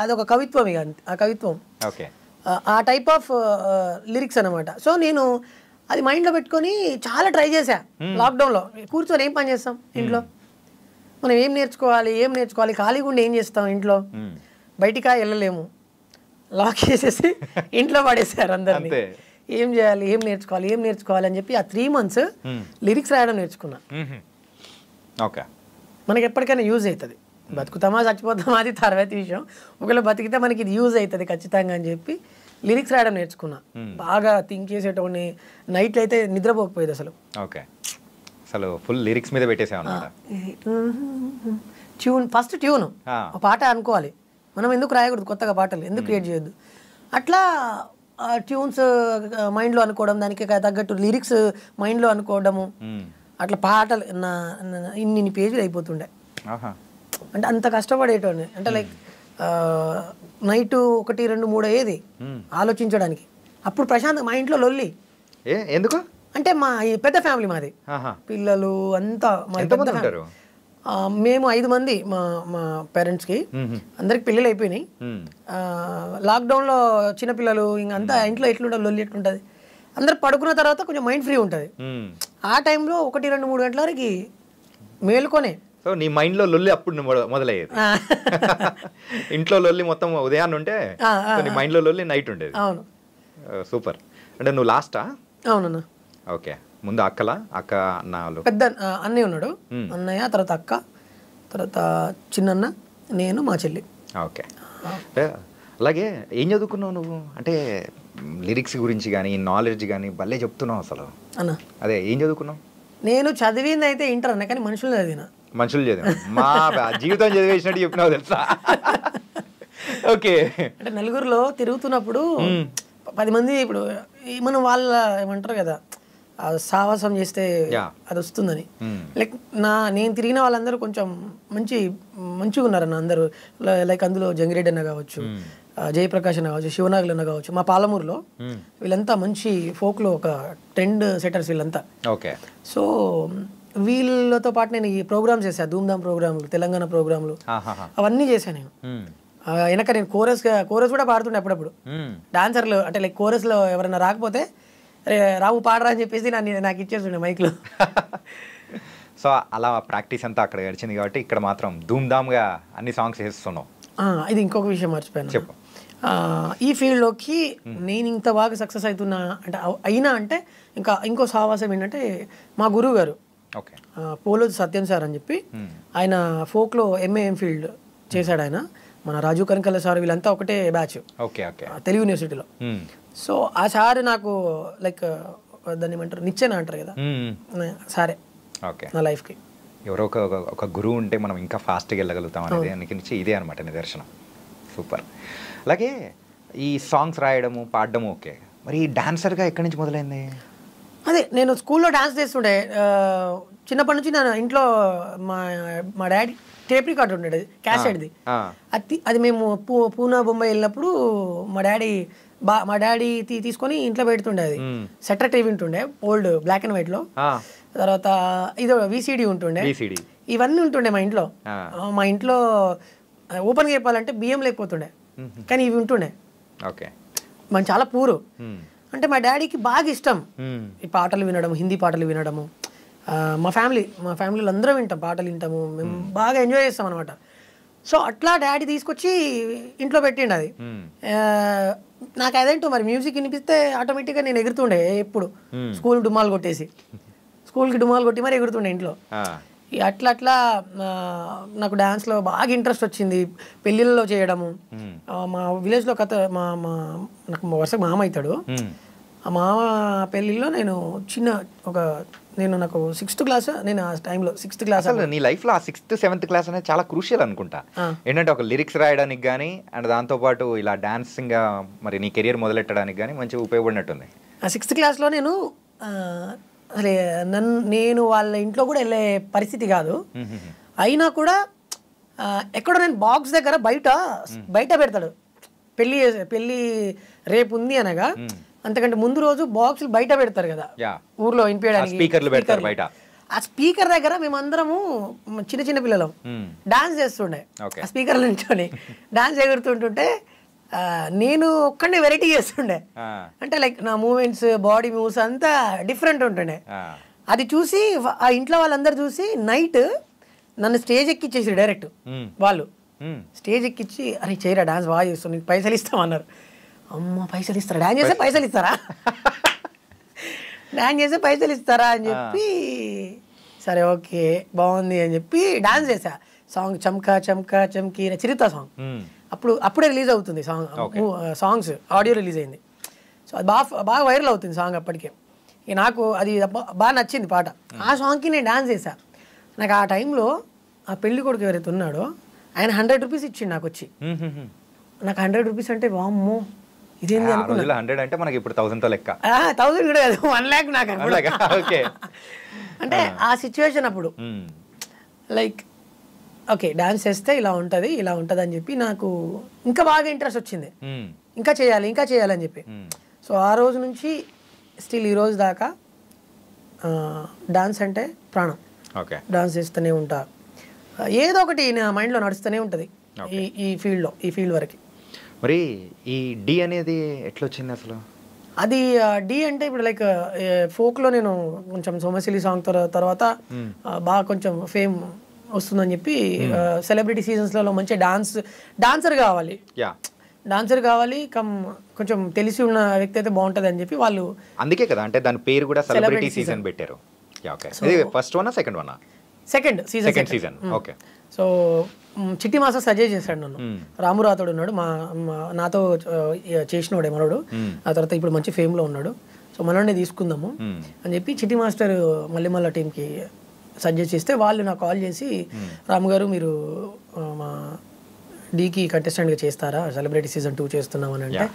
అదొక కవిత్వం. ఇక ఆ కవిత్వం ఆ టైప్ ఆఫ్ లిరిక్స్ అనమాట. సో నేను అది మైండ్లో పెట్టుకొని చాలా ట్రై చేశా. లాక్డౌన్లో కూర్చొని ఏం పని చేస్తాం ఇంట్లో, మనం ఏం నేర్చుకోవాలి, ఖాళీగా ఉండి ఏం చేస్తాం ఇంట్లో, బయటికి వెళ్ళలేము, లాక్ చేసేసి ఇంట్లో పడేసారు అందరినీ. ఏం చేయాలి, ఏం నేర్చుకోవాలి అని చెప్పి ఆ 3 months లిరిక్స్ రాయడం నేర్చుకున్నా. ఓకే, మనకి ఎప్పటికైనా యూజ్ అవుతుంది. బతుకుతామా చచ్చిపోతామా అది తర్వాత విషయం, ఒకవేళ బతికితే మనకి ఇది యూజ్ అవుతుంది ఖచ్చితంగా అని చెప్పి లిరిక్స్ రాయడం నేర్చుకున్నా. బాగా థింక్ చేసేటోని, నైట్లో అయితే నిద్రపోకపోయేది అసలు. ఓకే, అసలు ఫుల్ లిరిక్స్ మీద పెట్టేసావు అన్నమాట. ఫస్ట్ ట్యూన్ పాట అనుకోవాలి, మనం ఎందుకు రాయకూడదు కొత్తగా పాటలు, ఎందుకు క్రియేట్ చేయొద్దు. అట్లా ట్యూన్స్ మైండ్లో అనుకోవడం, దానికి తగ్గట్టు లిరిక్స్ మైండ్లో అనుకోవడము, అట్లా పాటలు ఇన్ని పేజీలు అయిపోతుండే. అంటే అంత కష్టపడేటోని. అంటే లైక్ నైట్ 1, 2, 3 అయ్యేది ఆలోచించడానికి. అప్పుడు ప్రశాంత్ మా ఇంట్లో లొల్లి. ఎందుకు అంటే మా పెద్ద ఫ్యామిలీ మాది, పిల్లలు అంతా మేము 5 మంది మా పేరెంట్స్కి, అందరికి పెళ్ళిళ్ళు అయిపోయినాయి. లాక్డౌన్లో చిన్నపిల్లలు ఇంకంతా ఇంట్లో ఎట్లుంటుంది, లొల్లి ఎట్లుంటుంది. అందరు పడుకున్న తర్వాత కొంచెం మైండ్ ఫ్రీ ఉంటుంది. ఆ టైంలో 1, 2, 3 గంటల వరకు మేలుకొనే. సో నీ మైండ్లో లొల్లి అప్పుడు మొదలయ్యేది. ఇంట్లో లొల్లి మొత్తం ఉదయాన్నే ఉంటే నీ మైండ్లో లొల్లి నైట్ ఉండేది. అవును, సూపర్. అంటే నువ్వు లాస్టా? అవునన్నా. ఓకే, ముందు అక్క అన్న పెద్ద అన్నయ్య ఉన్నాడు, అన్నయ్య తర్వాత అక్క, తర్వాత చిన్నన్న, నేను, మా చెల్లి. ఓకే, అలాగే ఏం చదువుకున్నావు నువ్వు? అంటే లిరిక్స్ గురించి కానీ నాలెడ్జ్ కానీ భలే చెప్తున్నావు అసలు. అన్న అదే ఏం చదువుకున్నావు? నేను చదివింది అయితే ఇంటర్ అన్న, కానీ మనుషులు చదివిన. మా జీవితం చదివేసినట్టు చెప్పినావు తెలుసా. ఓకే, అంటే నలుగురిలో తిరుగుతున్నప్పుడు 10 మంది, ఇప్పుడు మనం వాళ్ళ ఏమంటారు కదా, సావాసం చేస్తే అది వస్తుందని. లైక్ నేను తిరిగిన వాళ్ళందరూ కొంచెం మంచిగా ఉన్నారన్న అందరూ. లైక్ అందులో జంగిరెడ్డి అన్న కావచ్చు, జయప్రకాష్ అన్న కావచ్చు, శివనాగులు అన్న కావచ్చు, మా పాలమూరులో వీళ్ళంతా మంచి ఫోక్లో ఒక ట్రెండ్ సెటర్స్ వీళ్ళంతా. ఓకే, సో వీళ్ళతో పాటు నేను ఈ ప్రోగ్రామ్స్ చేశాను, ధూమ్ధామ్ ప్రోగ్రాములు, తెలంగాణ ప్రోగ్రాములు, అవన్నీ చేశాను నేను. వెనక నేను కోరస్ కూడా పాడుతుండే అప్పుడప్పుడు. డాన్సర్లు అంటే లైక్ కోరస్లో ఎవరైనా రాకపోతే రావు పాడరా అని చెప్పేసి నాకు ఇచ్చేస్తుండే మైక్లో. సో అలా ప్రాక్టీస్ అంతా అక్కడ గడిచింది కాబట్టి ఇక్కడ మాత్రం ధూమ్ధామ్గా అన్ని సాంగ్స్ వేస్తున్నావు. ఇది ఇంకొక విషయం మర్చిపోయాను. చెప్పు. ఈ ఫీల్డ్లోకి నేను ఇంత బాగా సక్సెస్ అవుతున్నా అంటే ఇంకో సావాసం ఏంటంటే మా గురువు గారు పోలోజు సత్యం సార్ అని చెప్పి, ఆయన ఫోక్లో MA/MPhil చేశాడు. ఆయన మన రాజు కనకల సార్ వీళ్ళంతా ఒకటే బ్యాచ్ తెలుగు యూనివర్సిటీలో. సో ఆ సార్ నాకు లైక్ దాన్ని ఏమంటారు, నిచ్చెన అంటారు కదా, సరే నా లైఫ్కి ఎవరో ఒక గురువు ఉంటే మనం ఇంకా ఫాస్ట్గా వెళ్ళగలుగుతాం అనేది అనికి ఇదే అనమాట నిదర్శనం. సూపర్. అలాగే ఈ సాంగ్స్ రాయడము పాడడము ఓకే, మరి డాన్సర్గా ఎక్కడి నుంచి మొదలైంది? అదే నేను స్కూల్లో డాన్స్ చేస్తుండే. చిన్నప్పటి నుంచి నేను ఇంట్లో మా మా డాడీ టేప్ రికార్డ్ ఉండేది, క్యాసెట్ది. అది మేము పూనా బొంబాయి వెళ్ళినప్పుడు మా డాడీ తీసుకొని ఇంట్లో పెడుతుండే. అది సెటర్ టీవీ ఉంటుండే, ఓల్డ్ బ్లాక్ అండ్ వైట్లో. తర్వాత ఇదో విసిడి ఉంటుండే, ఇవన్నీ ఉంటుండే మా ఇంట్లో. మా ఇంట్లో ఓపెన్గా చెప్పాలంటే బియ్యం లేకపోతుండే, కానీ ఇవి ఉంటుండే. ఓకే, మనం చాలా పూరు. అంటే మా డాడీకి బాగా ఇష్టం ఈ పాటలు వినడం, హిందీ పాటలు వినడము. మా ఫ్యామిలీలో అందరం వింటాం, పాటలు వింటాము, మేము బాగా ఎంజాయ్ చేస్తాం అనమాట. సో అట్లా డాడీ తీసుకొచ్చి ఇంట్లో పెట్టిండు అది. నాకు అదేంటో మరి మ్యూజిక్ వినిపిస్తే ఆటోమేటిక్గా నేను ఎగురుతుండే. ఎప్పుడు స్కూల్కి డుమాలు కొట్టి మరి ఎగురుతుండే ఇంట్లో. అట్లా నాకు డ్యాన్స్లో బాగా ఇంట్రెస్ట్ వచ్చింది. పెళ్ళిళ్ళలో చేయడము, మా విలేజ్లో నాకు వరుసగా మామ అవుతాడు. ఆ మామ పెళ్ళిళ్ళలో నాకు 6th క్లాస్, నేను ఆ టైంలో 6th క్లాస్. అసలు నీ లైఫ్లో ఆ 6th 7th క్లాస్ అనేది చాలా క్రూషియల్ అనుకుంటా. ఏంటంటే ఒక లిరిక్స్ రాయడానికి కానీ అండ్ దాంతోపాటు ఇలా డాన్సింగ్గా మరి నీ కెరియర్ మొదలెట్టడానికి కానీ మంచిగా ఉపయోగపడినట్టుంది. ఆ 6th క్లాస్లో నేను నేను వాళ్ళ ఇంట్లో కూడా వెళ్ళే పరిస్థితి కాదు. అయినా కూడా ఎక్కడో నేను బాక్స్ దగ్గర బయట పెడతాడు. పెళ్ళి రేపు ఉంది అనగా, అంతకంటే ముందు రోజు బాక్సులు బయట పెడతారు కదా ఊర్లో వినిపించడానికి. ఆ స్పీకర్ దగ్గర మేమందరము చిన్న పిల్లలు డాన్స్ చేస్తుండే. ఆ స్పీకర్లో నిల్చొని డాన్స్ ఎగురుతుంటుంటే నేను ఒక్కడే వెరైటీ చేస్తుండే. అంటే లైక్ నా మూమెంట్స్, బాడీ మూవ్స్ అంతా డిఫరెంట్ ఉంటుండే. అది చూసి ఆ ఇంట్లో వాళ్ళందరూ చూసి నైట్ నన్ను స్టేజ్ ఎక్కిచ్చేసి డైరెక్ట్ వాళ్ళు స్టేజ్ ఎక్కిచ్చి, అరే చేయరా డాన్స్ బాగా చేస్తాను, నీకు పైసలు ఇస్తామన్నారు. అమ్మ పైసలు ఇస్తారా, డాన్స్ చేస్తే పైసలు ఇస్తారా, డాన్స్ చేస్తే పైసలు ఇస్తారా అని చెప్పి, సరే ఓకే బాగుంది అని చెప్పి డాన్స్ చేసా. సాంగ్ చమ్కా చమ్కా చమ్కీ చిరుత సాంగ్ అప్పుడే రిలీజ్ అవుతుంది. సాంగ్స్ ఆడియో రిలీజ్ అయింది. సో అది బాగా వైరల్ అవుతుంది సాంగ్ అప్పటికే. ఇక నాకు అది బాగా నచ్చింది పాట. ఆ సాంగ్కి నేను డాన్స్ చేశా. నాకు ఆ టైంలో ఆ పెళ్లి కొడుకు ఎవరైతే ఉన్నాడో ఆయన 100 రూపీస్ ఇచ్చిండు నాకు వచ్చి. నాకు 100 రూపీస్ అంటే వామ్మో ఇదేంది అనుకున్నా. 100 అంటే మనకి ఇప్పుడు 1000తో లెక్క. 1000 కూడా కాదు, 1 lakh నాకు అంటే ఆ సిచ్యువేషన్ అప్పుడు లైక్ ఓకే డాన్స్ చేస్తే ఇలా ఉంటుంది అని చెప్పి నాకు ఇంకా బాగా ఇంట్రెస్ట్ వచ్చింది. ఇంకా చేయాలని చెప్పి. సో ఆ రోజు నుంచి స్టిల్ ఈ రోజు దాకా డాన్స్ అంటే ప్రాణం. డాన్స్ చేస్తూనే ఉంటా, ఏదో ఒకటి నా మైండ్లో నడుస్తూనే ఉంటుంది ఈ ఫీల్డ్ వరకు. మరి ఈ డి అనేది ఎట్లా వచ్చింది అసలు? అది డి అంటే ఇప్పుడు లైక్ ఫోక్లో నేను కొంచెం సోమశిలి సాంగ్ తర్వాత బాగా కొంచెం ఫేమ్ వస్తుందని చెప్పి సెలబ్రిటీ సీజన్స్లలో మంచి డాన్సర్ కావాలి కొంచెం తెలిసి ఉన్న వ్యక్తి అయితే బాగుంటుంది అని చెప్పి వాళ్ళు, అందుకే కదా అంటే దాని పేరు కూడా సెలబ్రిటీ సీజన్ పెట్టారు. First one second one second season. Okay. So చిట్టి మాస్టర్ సజెస్ట్ చేశాడు నన్ను. రాము రాథోడ్ ఉన్నాడు నాతో చేసినోడే మనోడు. ఆ తర్వాత ఇప్పుడు మంచి ఫేమ్లో ఉన్నాడు. సో మనోడే తీసుకుందాము అని చెప్పి చిట్టి మాస్టర్ మళ్ళీ టీంకి సజెస్ట్ చేస్తే వాళ్ళు నాకు కాల్ చేసి, రాము గారు మీరు మా డీకి కంటెస్టెంట్గా చేస్తారా, సెలబ్రిటీ సీజన్ 2 చేస్తున్నామని అంటే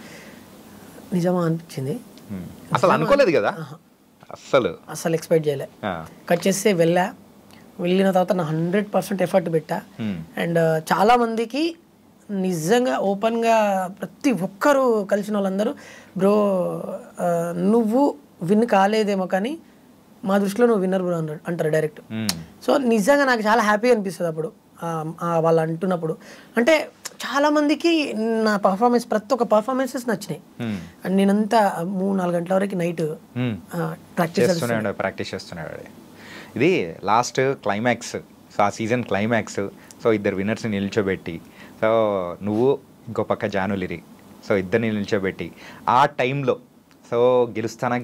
నిజమా అనిపించింది. అసలు అనుకోలేదు కదా, అస్సలు ఎక్స్పెక్ట్ చేయలే. కట్ చేస్తే వెళ్ళిన తర్వాత నా 100% ఎఫర్ట్ పెట్టా. అండ్ చాలా మందికి నిజంగా ఓపెన్గా ప్రతి ఒక్కరు కలిసిన వాళ్ళందరూ బ్రో నువ్వు విన్ కాలేదేమో కానీ మా దృష్టిలో నువ్వు విన్నర్ బ్రో అంటారు డైరెక్ట్. సో నిజంగా నాకు చాలా హ్యాపీ అనిపిస్తుంది అప్పుడు వాళ్ళు అంటున్నప్పుడు. అంటే చాలా మందికి నా పర్ఫార్మెన్స్ ప్రతి ఒక్క పర్ఫార్మెన్సెస్ నచ్చినాయి. అండ్ నేనంతా 3-4 గంటల వరకు నైట్ ప్రాక్టీస్ చేస్తున్నాడు. ఇది లాస్ట్ క్లైమాక్స్, సో ఆ సీజన్ క్లైమాక్స్. సో ఇద్దరు విన్నర్స్ని నిల్చోబెట్టి, సో నువ్వు ఇంకో పక్క జానులిరి, సో ఇద్దరిని నిల్చోబెట్టి ఆ టైంలో సో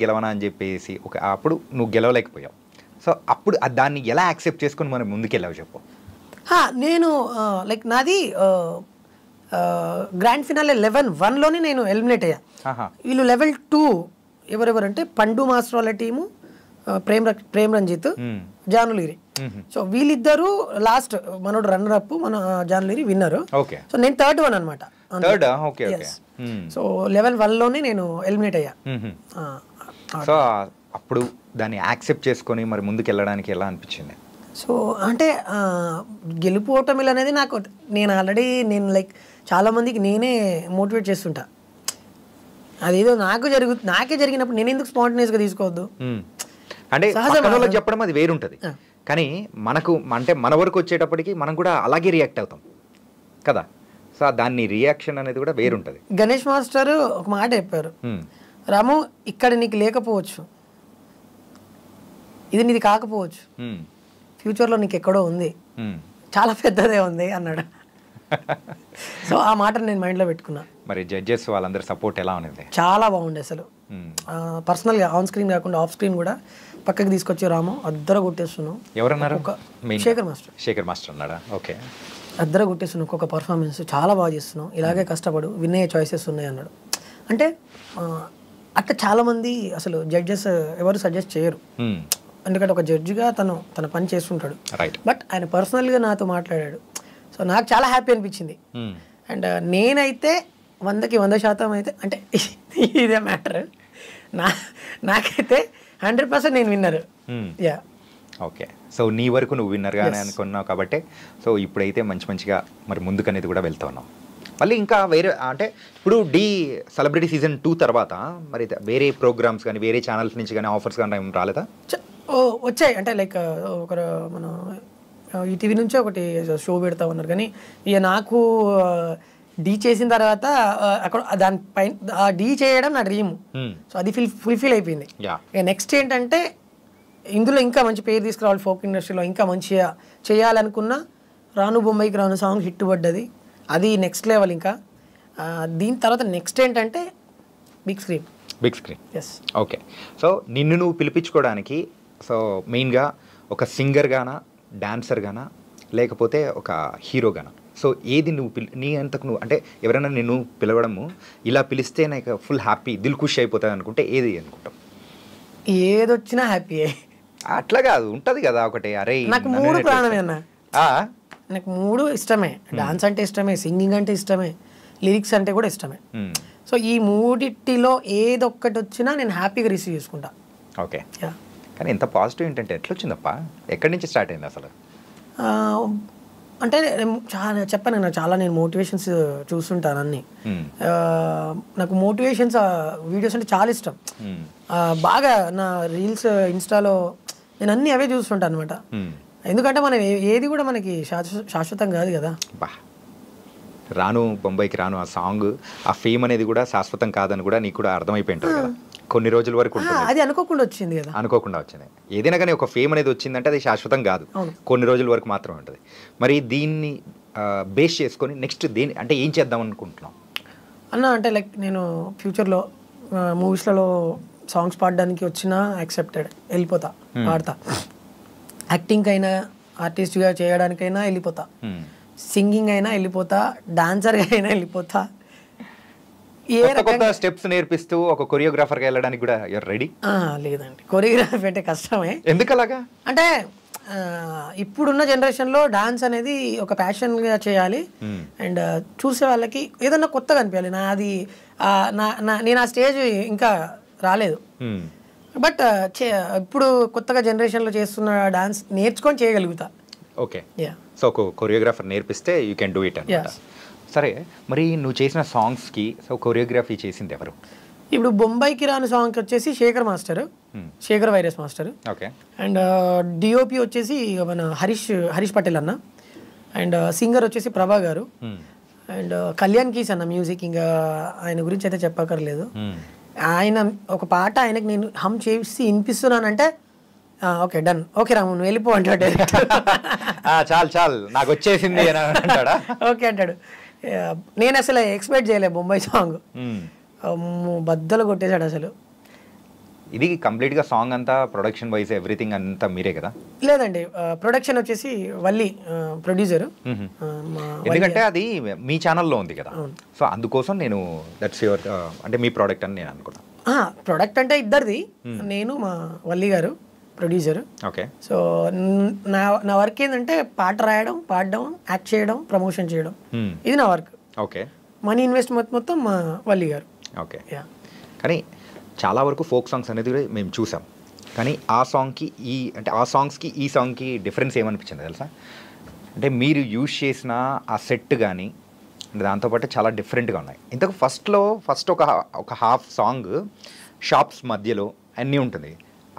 గెలవనా అని చెప్పేసి అప్పుడు నువ్వు గెలవలేకపోయావు. సో అప్పుడు దాన్ని ఎలా యాక్సెప్ట్ చేసుకుని మనం ముందుకెళ్ళావు చెప్పు. నేను లైక్ నాది గ్రాండ్ ఫినాలే లెవెల్ 1లోనే నేను ఎలిమినేట్ అయ్యా. వీళ్ళు లెవెల్ 2 ఎవరెవరంటే పండు మాస్టర్ వాళ్ళ టీము, ప్రేమ్ రంజిత్, జానులిరి. సో వీళ్ళిద్దరు లాస్ట్, మనోడు రన్నర్ అప్, మన జానులిరి విన్నర్. సో నేను థర్డ్ వన్ అనమాట. సో లెవెల్ 1లోనే నేను ఎలిమినేట్ అయ్యా. సో అప్పుడు దాన్ని యాక్సెప్ట్ చేసుకొని మరి ముందుకు వెళ్ళడానికి ఎలా అనిపించింది? సో అంటే గెలుపు ఓటమిలు అనేది నాకు నేను ఆల్రెడీ లైక్ చాలామందికి నేనే మోటివేట్ చేస్తుంటా. అదేదో నాకే జరిగినప్పుడు నేను ఎందుకు స్పాంటేనియస్గా తీసుకోవద్దు? అంటే వాళ్ళకి చెప్పడం అది వేరుంటుంది, కానీ మనకు అంటే మన వరకు వచ్చేటప్పటికి మనం కూడా అలాగే రియాక్ట్ అవుతాం కదా. సో దాన్ని రియాక్షన్ అనేది కూడా వేరుంటుంది. గణేష్ మాస్టర్ ఒక మాట చెప్పారు, రాము ఇక్కడ నీకు లేకపోవచ్చు, ఇది నీది కాకపోవచ్చు, ఫ్యూచర్లో నీకు ఎక్కడో ఉంది, చాలా పెద్దదే ఉంది అన్నాడు. సో ఆ మాటను నేను మైండ్లో పెట్టుకున్నా. మరి జడ్జెస్ వాళ్ళందరి సపోర్ట్ ఎలా ఉంది? చాలా బాగుండే అసలు. పర్సనల్గా ఆన్ స్క్రీన్ కాకుండా ఆఫ్ స్క్రీన్ కూడా పక్కకి తీసుకొచ్చి రాము అద్దరు కొట్టేస్తున్నావు. ఎవరన్నారు? శేఖర్ మాస్టర్. శేఖర్ మాస్టర్ అన్నాడా? ఓకే. అద్దరు కొట్టేస్తున్నావు, ఒక్కొక్క పర్ఫార్మెన్స్ చాలా బాగా చేస్తున్నావు, ఇలాగే కష్టపడు, విన్నయ్యే చాయిసెస్ ఉన్నాయి అన్నాడు. అంటే అట్లా చాలామంది అసలు జడ్జెస్ ఎవరు సజెస్ట్ చేయరు, ఎందుకంటే ఒక జడ్జిగా తన పని చేస్తుంటాడు. బట్ ఆయన పర్సనల్గా నాతో మాట్లాడాడు. సో నాకు చాలా హ్యాపీ అనిపించింది. అండ్ నేనైతే 100కి 100% అయితే అంటే ఇదే మ్యాటర్, నాకైతే 100% నేను విన్నర్. Yeah okay. సో నీ వరకు నువ్వు విన్నర్గానే అనుకున్నావు కాబట్టి సో ఇప్పుడైతే మంచిగా మరి ముందుకు అనేది కూడా వెళ్తా ఉన్నావు. మళ్ళీ ఇంకా వేరే అంటే ఇప్పుడు సెలబ్రిటీ సీజన్ 2 తర్వాత మరి వేరే ప్రోగ్రామ్స్ కానీ వేరే ఛానల్స్ నుంచి కానీ ఆఫర్స్ కానీ ఏం రాలేదా? వచ్చాయి. అంటే లైక్ ఒకరు మన ఈటీవీ నుంచి ఒకటి షో పెడతా ఉన్నారు, కానీ ఇక నాకు డీ చేసిన తర్వాత అక్కడ దానిపైన డీ చేయడం నా డ్రీమ్. సో అది ఫుల్ఫిల్ అయిపోయింది. ఇక నెక్స్ట్ ఏంటంటే ఇందులో ఇంకా మంచి పేరు తీసుకురావాలి, ఫోక్ ఇండస్ట్రీలో ఇంకా మంచిగా చేయాలనుకున్న రాను బొంబాయికి రాను సాంగ్ హిట్ పడ్డది, అది నెక్స్ట్ లెవెల్. ఇంకా దీని తర్వాత నెక్స్ట్ ఏంటంటే big screen. Yes. Okay. So నిన్ను నువ్వు పిలిపించుకోవడానికి సో మెయిన్గా ఒక సింగర్గానా, డాన్సర్గానా, లేకపోతే ఒక హీరోగానా? సో ఏది నువ్వు నీ అంతకు నువ్వు అంటే ఎవరైనా నిన్ను పిలవడము ఇలా పిలిస్తే నాకు ఫుల్ హ్యాపీ దిల్ ఖుషి అయిపోతుంది అనుకుంటే ఏది అనుకుంటాం? ఏదొచ్చినా హ్యాపీ. అట్లా కాదు, ఉంటుంది కదా ఒకటి, అరే నాకు 3 ప్రాణమే అన్న, నాకు 3 ఇష్టమే. డాన్స్ అంటే ఇష్టమే, సింగింగ్ అంటే ఇష్టమే, లిరిక్స్ అంటే కూడా ఇష్టమే. సో ఈ 3టిలో ఏదొక్కటి వచ్చినా నేను హ్యాపీగా రిసీవ్ చేసుకుంటా. ఓకే. కానీ ఎంత పాజిటివ్ ఏంటంటే ఎట్లా వచ్చిందప్ప? ఎక్కడి నుంచి స్టార్ట్ అయింది అసలు? అంటే చాలా చెప్పాను కదా, చాలా నేను మోటివేషన్స్ చూస్తుంటాను అన్నీ. నాకు మోటివేషన్స్ వీడియోస్ అంటే చాలా ఇష్టం. బాగా నా రీల్స్ ఇన్స్టాలో నేను అన్నీ అవే చూస్తుంటాను అనమాట. ఎందుకంటే మనం ఏది కూడా మనకి శాశ్వతం కాదు కదా. రాను బొంబాయికి రాను ఆ సాంగ్, ఆ ఫేమ్ అనేది కూడా శాశ్వతం కాదని కూడా నీకు కూడా అర్థమైపోయింటుంది కదా, కొన్ని రోజుల వరకు ఉంటుంది. అది అనుకోకుండా వచ్చింది కదా, అనుకోకుండా వచ్చింది. ఏదైనా కానీ ఒక ఫేమ్ అనేది వచ్చిందంటే అది శాశ్వతం కాదు, కొన్ని రోజుల వరకు మాత్రమే ఉంటుంది. మరి దీన్ని బేస్ చేసుకొని నెక్స్ట్ దేని అంటే ఏం చేద్దాం అనుకుంటున్నాం అన్న? అంటే లైక్ నేను ఫ్యూచర్లో మూవీస్లలో సాంగ్స్ పాడడానికి వచ్చినా యాక్సెప్టెడ్, వెళ్ళిపోతా, పాడతా. యాక్టింగ్ అయినా, ఆర్టిస్ట్గా చేయడానికైనా వెళ్ళిపోతా, సింగింగ్ అయినా వెళ్ళిపోతా, డాన్సర్గా అయినా వెళ్ళిపోతా. కొత్త స్టెప్స్ నేర్పిస్తూ ఒక కొరియోగ్రాఫర్గా వెళ్ళడానికి కూడా రెడీ? లేదండి, కొరియోగ్రాఫీ అంటే కష్టమే. ఎందుకు అలాగా? అంటే ఇప్పుడున్న జనరేషన్లో డాన్స్ అనేది ఒక ప్యాషన్గా చేయాలి, అండ్ చూసే వాళ్ళకి ఏదన్నా కొత్తగా అనిపించాలి. నేను ఆ స్టేజ్ ఇంకా రాలేదు, బట్ ఇప్పుడు కొత్తగా జనరేషన్లో చేస్తున్న డాన్స్ నేర్చుకొని చేయగలుగుతా. ఓకే. సో ఒక కొరియోగ్రాఫర్ నేర్పిస్తే యూ కెన్ డూ ఇట్ అన్నమాట. సరే, మరి నువ్వు చేసిన సాంగ్స్కి సో కొరియోగ్రఫీ చేసింది ఎవరు? ఇప్పుడు బొంబాయికి రాను సాంగ్కి వచ్చేసి Shekhar master, Shekhar virus master. Okay. And DOP వచ్చేసి మన హరీష్ పటేల్ అన్న, అండ్ సింగర్ వచ్చేసి ప్రభా గారు, అండ్ కళ్యాణ్ కీస్ అన్న మ్యూజిక్. ఇంకా ఆయన గురించి అయితే చెప్పక్కర్లేదు. ఆయన ఒక పాట ఆయనకు నేను హమ్ చేసి వినిపిస్తున్నానంటే ఓకే డన్, ఓకే రాము నువ్వు వెళ్ళిపో అంటాడు. చాలు నాకు వచ్చేసింది అంటాడా? ఓకే అంటాడు. నేను అసలు ఎక్స్పెక్ట్ చేయలే బొంబాయి సాంగ్, బద్దలు కొట్టేశాడు అసలు. ఇది కంప్లీట్గా సాంగ్ అంతా ప్రొడక్షన్ వైజ్ ఎవ్రీథింగ్ అంతా మీరే కదా? లేదండి, ప్రొడక్షన్ వచ్చేసి వల్లి ప్రొడ్యూసర్. ఎందుకంటే అది మీ ఛానల్లో ఉంది కదా, సో అందుకోసం నేను దట్స్ యువర్ అంటే మీ ప్రోడక్ట్ అని నేను అనుకున్నాను. ప్రోడక్ట్ అంటే ఇద్దరిది, నేను మా వల్లి గారు ప్రొడ్యూసర్. ఓకే. సో నా వర్క్ ఏంటంటే పాట రాయడం, పాడడం, యాక్ట్ చేయడం, ప్రమోషన్ చేయడం, ఇది నా వర్క్. ఓకే. మనీ ఇన్వెస్ట్మెంట్ మొత్తం మా వల్లి గారు. ఓకే. యా. కానీ చాలా వరకు ఫోక్ సాంగ్స్ అనేది కూడా మేము చూసాం. కానీ ఆ సాంగ్కి ఆ సాంగ్స్కి ఈ సాంగ్కి డిఫరెన్స్ ఏమనిపించింది తెలుసా? అంటే మీరు యూజ్ చేసిన ఆ సెట్ కానీ దాంతోపాటు చాలా డిఫరెంట్గా ఉన్నాయి. ఇంతకు ఫస్ట్ ఒక హాఫ్ సాంగ్ షాప్స్ మధ్యలో అన్నీ ఉంటుంది.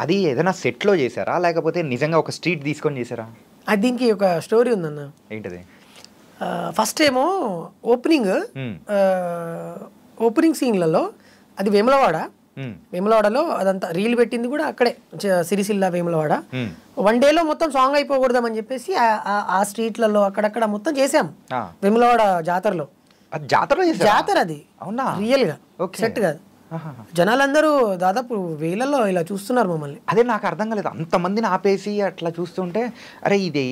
అది ఏదైనా సెట్లో చేశారా లేకపోతే నిజంగా ఒక స్ట్రీట్ తీసుకొని చేశారా? అది దీనికి ఒక స్టోరీ ఉందన్న. ఏంటిది? ఫస్ట్ ఏమో ఓపెనింగ్ సీన్లలో అది వేములవాడలో అదంతా రీల్ పెట్టింది కూడా అక్కడే, సిరిసిల్ల వేములవాడ. వన్ డేలో మొత్తం సాంగ్ అయిపోకూడదామని చెప్పేసి ఆ స్ట్రీట్లలో అక్కడక్కడ మొత్తం చేసాం వేములవాడ జాతరలో. జాతర అది రియల్ గా సెట్ కాదు. జనాలందరూ దాదాపు వేలలో ఇలా చూస్తున్నారు మమ్మల్ని. అదే నాకు అర్థం కాలేదు, అంతమందిని ఆపేసి అట్లా చూస్తుంటే అరే ఇది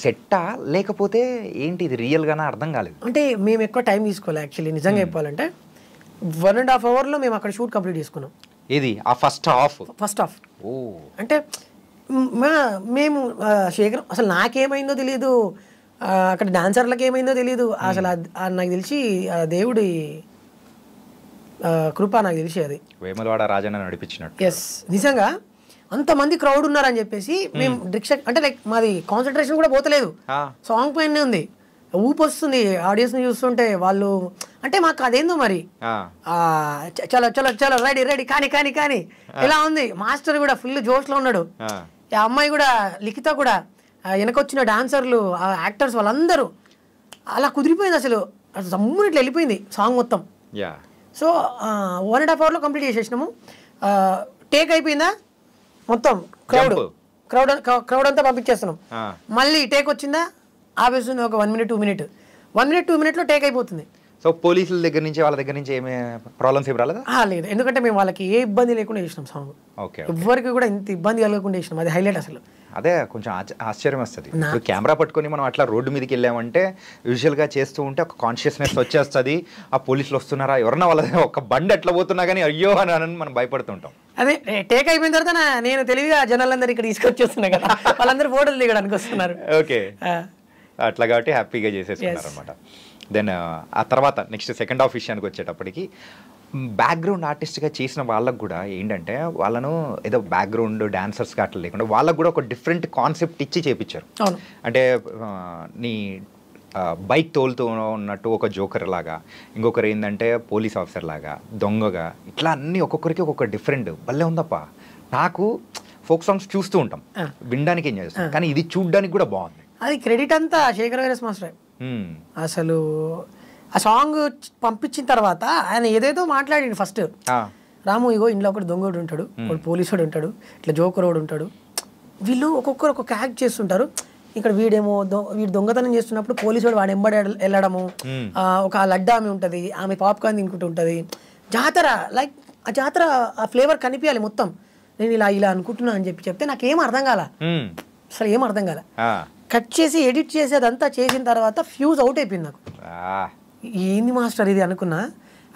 సెట్టా లేకపోతే ఏంటి ఇది రియల్గానా అర్థం కాలేదు. అంటే మేము ఎక్కువ టైం తీసుకోవాలి యాక్చువల్లీ, నిజంగా చెప్పాలంటే 1.5 hours మేము అక్కడ షూట్ కంప్లీట్ చేసుకున్నాం. ఇది ఆ ఫస్ట్ హాఫ్. ఓ అంటే మేము శేఖర్ అసలు నాకేమైందో తెలియదు, అక్కడ డాన్సర్లకు ఏమైందో తెలియదు అసలు. నాకు తెలిసి దేవుడి కృప నాకు తెలిసి అది వేములవాడ రాజన్న నడిపించినట్టు. ఎస్, నిజంగా అంతమంది క్రౌడ్ ఉన్నారని చెప్పేసి మేము అంటే లైక్ మాది కాన్సన్ట్రేషన్ కూడా పోతలేదు, సాంగ్ పైనే ఉంది. ఊపు వస్తుంది ఆడియన్స్ని చూస్తుంటే. వాళ్ళు అంటే మాకు అదేందో మరి చలో చలో చలో రెడీ కానీ ఇలా ఉంది. మాస్టర్ కూడా ఫుల్ జోష్లో ఉన్నాడు. ఆ అమ్మాయి కూడా లిఖిత కూడా వెనకొచ్చిన డాన్సర్లు యాక్టర్స్ వాళ్ళందరూ అలా కుదిరిపోయింది. అసలు సమ్మునిట్లు వెళ్ళిపోయింది సాంగ్ మొత్తం. సో 1.5 hours కంప్లీట్ చేసేసినాము. టేక్ అయిపోయిందా మొత్తం, క్రౌడ్ అంతా పంపించేస్తున్నాం. మళ్ళీ టేక్ వచ్చిందా ఆపేస్తుంది ఒక 1 minute 2 minutes లో టేక్ అయిపోతుంది. సో పోలీసుల దగ్గర నుంచి వాళ్ళ దగ్గర నుంచి ఏమి ప్రాబ్లమ్స్ ఏమి రాలేదా? లేదు, ఎందుకంటే మేము వాళ్ళకి ఏ ఇబ్బంది లేకుండా చేసినాం సాంగ్. ఓకే, ఎవరికి కూడా ఇంత ఇబ్బంది కలగకుండా చేసినాం. అది హైలైట్ అసలు. అదే కొంచెం ఆశ్చర్యం వస్తుంది. ఇప్పుడు కెమెరా పట్టుకొని మనం అట్లా రోడ్డు మీదకి వెళ్ళామంటే యూజువల్గా చేస్తూ ఉంటే ఒక కాన్షియస్నెస్ వచ్చేస్తుంది. ఆ పోలీసులు వస్తున్నారా, ఎవరన్నా వాళ్ళ ఒక బండి ఎట్లా పోతున్నా కానీ అయ్యో అని మనం భయపడుతుంటాం. అదే టేక్ అయిపోయిన తర్వాత నేను తెలివిగా జనాలందరూ ఇక్కడ తీసుకొచ్చేస్తున్నా కదా, వాళ్ళందరూ ఫోటోలు దిగడానికి వస్తున్నారు. ఓకే, అట్లా కాబట్టి హ్యాపీగా చేసేసుకున్నారు అనమాట. దెన్ ఆ తర్వాత నెక్స్ట్ సెకండ్ హాఫ్ విషయానికి వచ్చేటప్పటికి బ్యాక్గ్రౌండ్ ఆర్టిస్ట్గా చేసిన వాళ్ళకు కూడా ఏంటంటే వాళ్ళను ఏదో బ్యాక్గ్రౌండ్ డాన్సర్స్గా అట్లా లేకుండా వాళ్ళకు కూడా ఒక డిఫరెంట్ కాన్సెప్ట్ ఇచ్చి చేపించారు. అంటే నీ బైక్ తోలుతూ ఉన్నట్టు ఒక జోకర్ లాగా, ఇంకొకరు ఏంటంటే పోలీస్ ఆఫీసర్ లాగా, దొంగగా, ఇట్లా అన్నీ ఒక్కొక్కరికి ఒక్కొక్క డిఫరెంట్ భలే ఉందప్ప. నాకు ఫోక్ సాంగ్స్ చూస్తూ ఉంటాం, వినడానికి ఏం చేస్తాం, కానీ ఇది చూడడానికి కూడా బాగుంది. అది క్రెడిట్ అంతా శేఖర్ వైరస్ మాస్టర్. అసలు ఆ సాంగ్ పంపించిన తర్వాత ఆయన ఏదేదో మాట్లాడిండు. ఫస్ట్ రాము ఇగో ఇంట్లో ఒకటి దొంగోడు ఉంటాడు, ఒకటి పోలీసుడు ఉంటాడు, ఇట్లా జోకరోడు ఉంటాడు, వీళ్ళు ఒక్కొక్కరు ఒక్కొక్క యాక్ట్ చేస్తుంటారు. ఇక్కడ వీడేమో వీడు దొంగతనం చేస్తున్నప్పుడు పోలీసుడు వాడు ఎంబడి వెళ్ళడము, ఒక లడ్డా ఆమె ఉంటుంది, ఆమె పాప్కార్న్ తినుకుంటూ ఉంటుంది. జాతర లైక్ ఆ జాతర ఆ ఫ్లేవర్ కనిపించాలి మొత్తం. నేను ఇలా అనుకుంటున్నా అని చెప్తే నాకేం అర్థం కాల, అసలు ఏం అర్థం కాల. కట్ చేసి ఎడిట్ చేసి అదంతా చేసిన తర్వాత ఫ్యూజ్ అవుట్ అయిపోయింది నాకు. ఏంది మాస్టర్ ఇది అనుకున్నా,